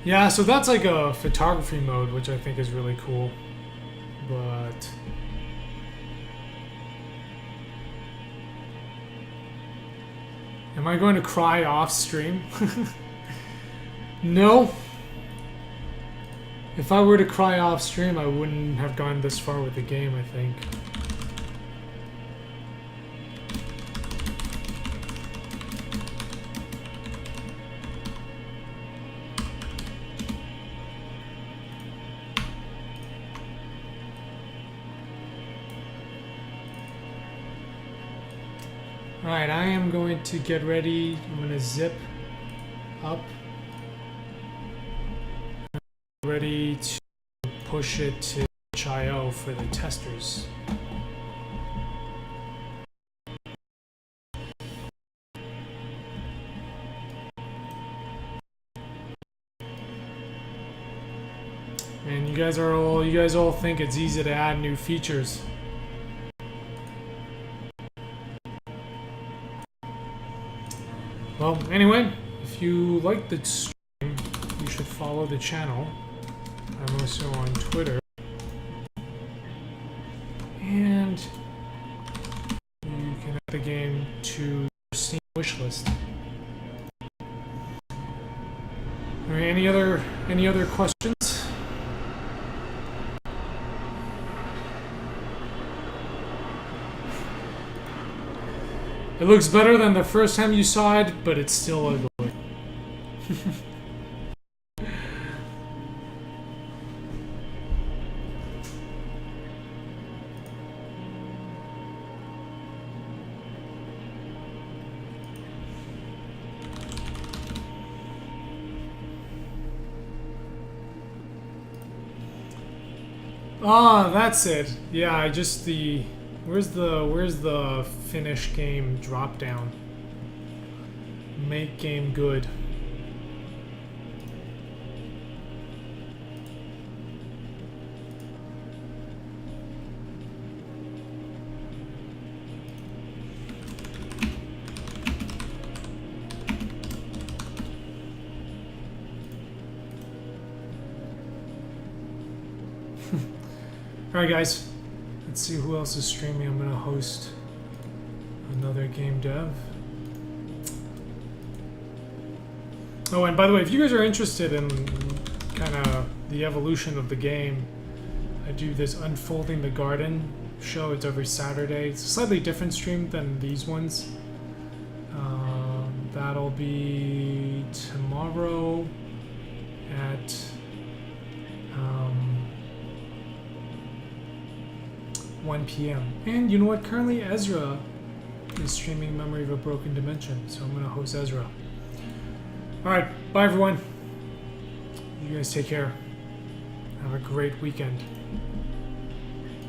Yeah, so that's like a photography mode, which I think is really cool. But am I going to cry off stream? No. If I were to cry off stream, I wouldn't have gone this far with the game, I think. Alright, I am going to get ready. I'm going to zip up. I'm ready to push it to HIO for the testers. And you guys all think it's easy to add new features. Well, anyway, if you like the stream, you should follow the channel. I'm also on Twitter. And you can add the game to your Steam wishlist. Alright, any other questions? It looks better than the first time you saw it, but it's still ugly. Ah, that's it. Yeah, I just Where's the finish game drop down? Make game good. All right, guys. Let's see who else is streaming. I'm gonna host another game dev. Oh, and by the way, if you guys are interested in kind of the evolution of the game, I do this Unfolding the Garden show. It's every Saturday. It's a slightly different stream than these ones. That'll be be tomorrow at 1 p.m. And you know what? Currently, Ezra is streaming Memory of a Broken Dimension, so I'm going to host Ezra. All right, bye everyone. You guys take care. Have a great weekend.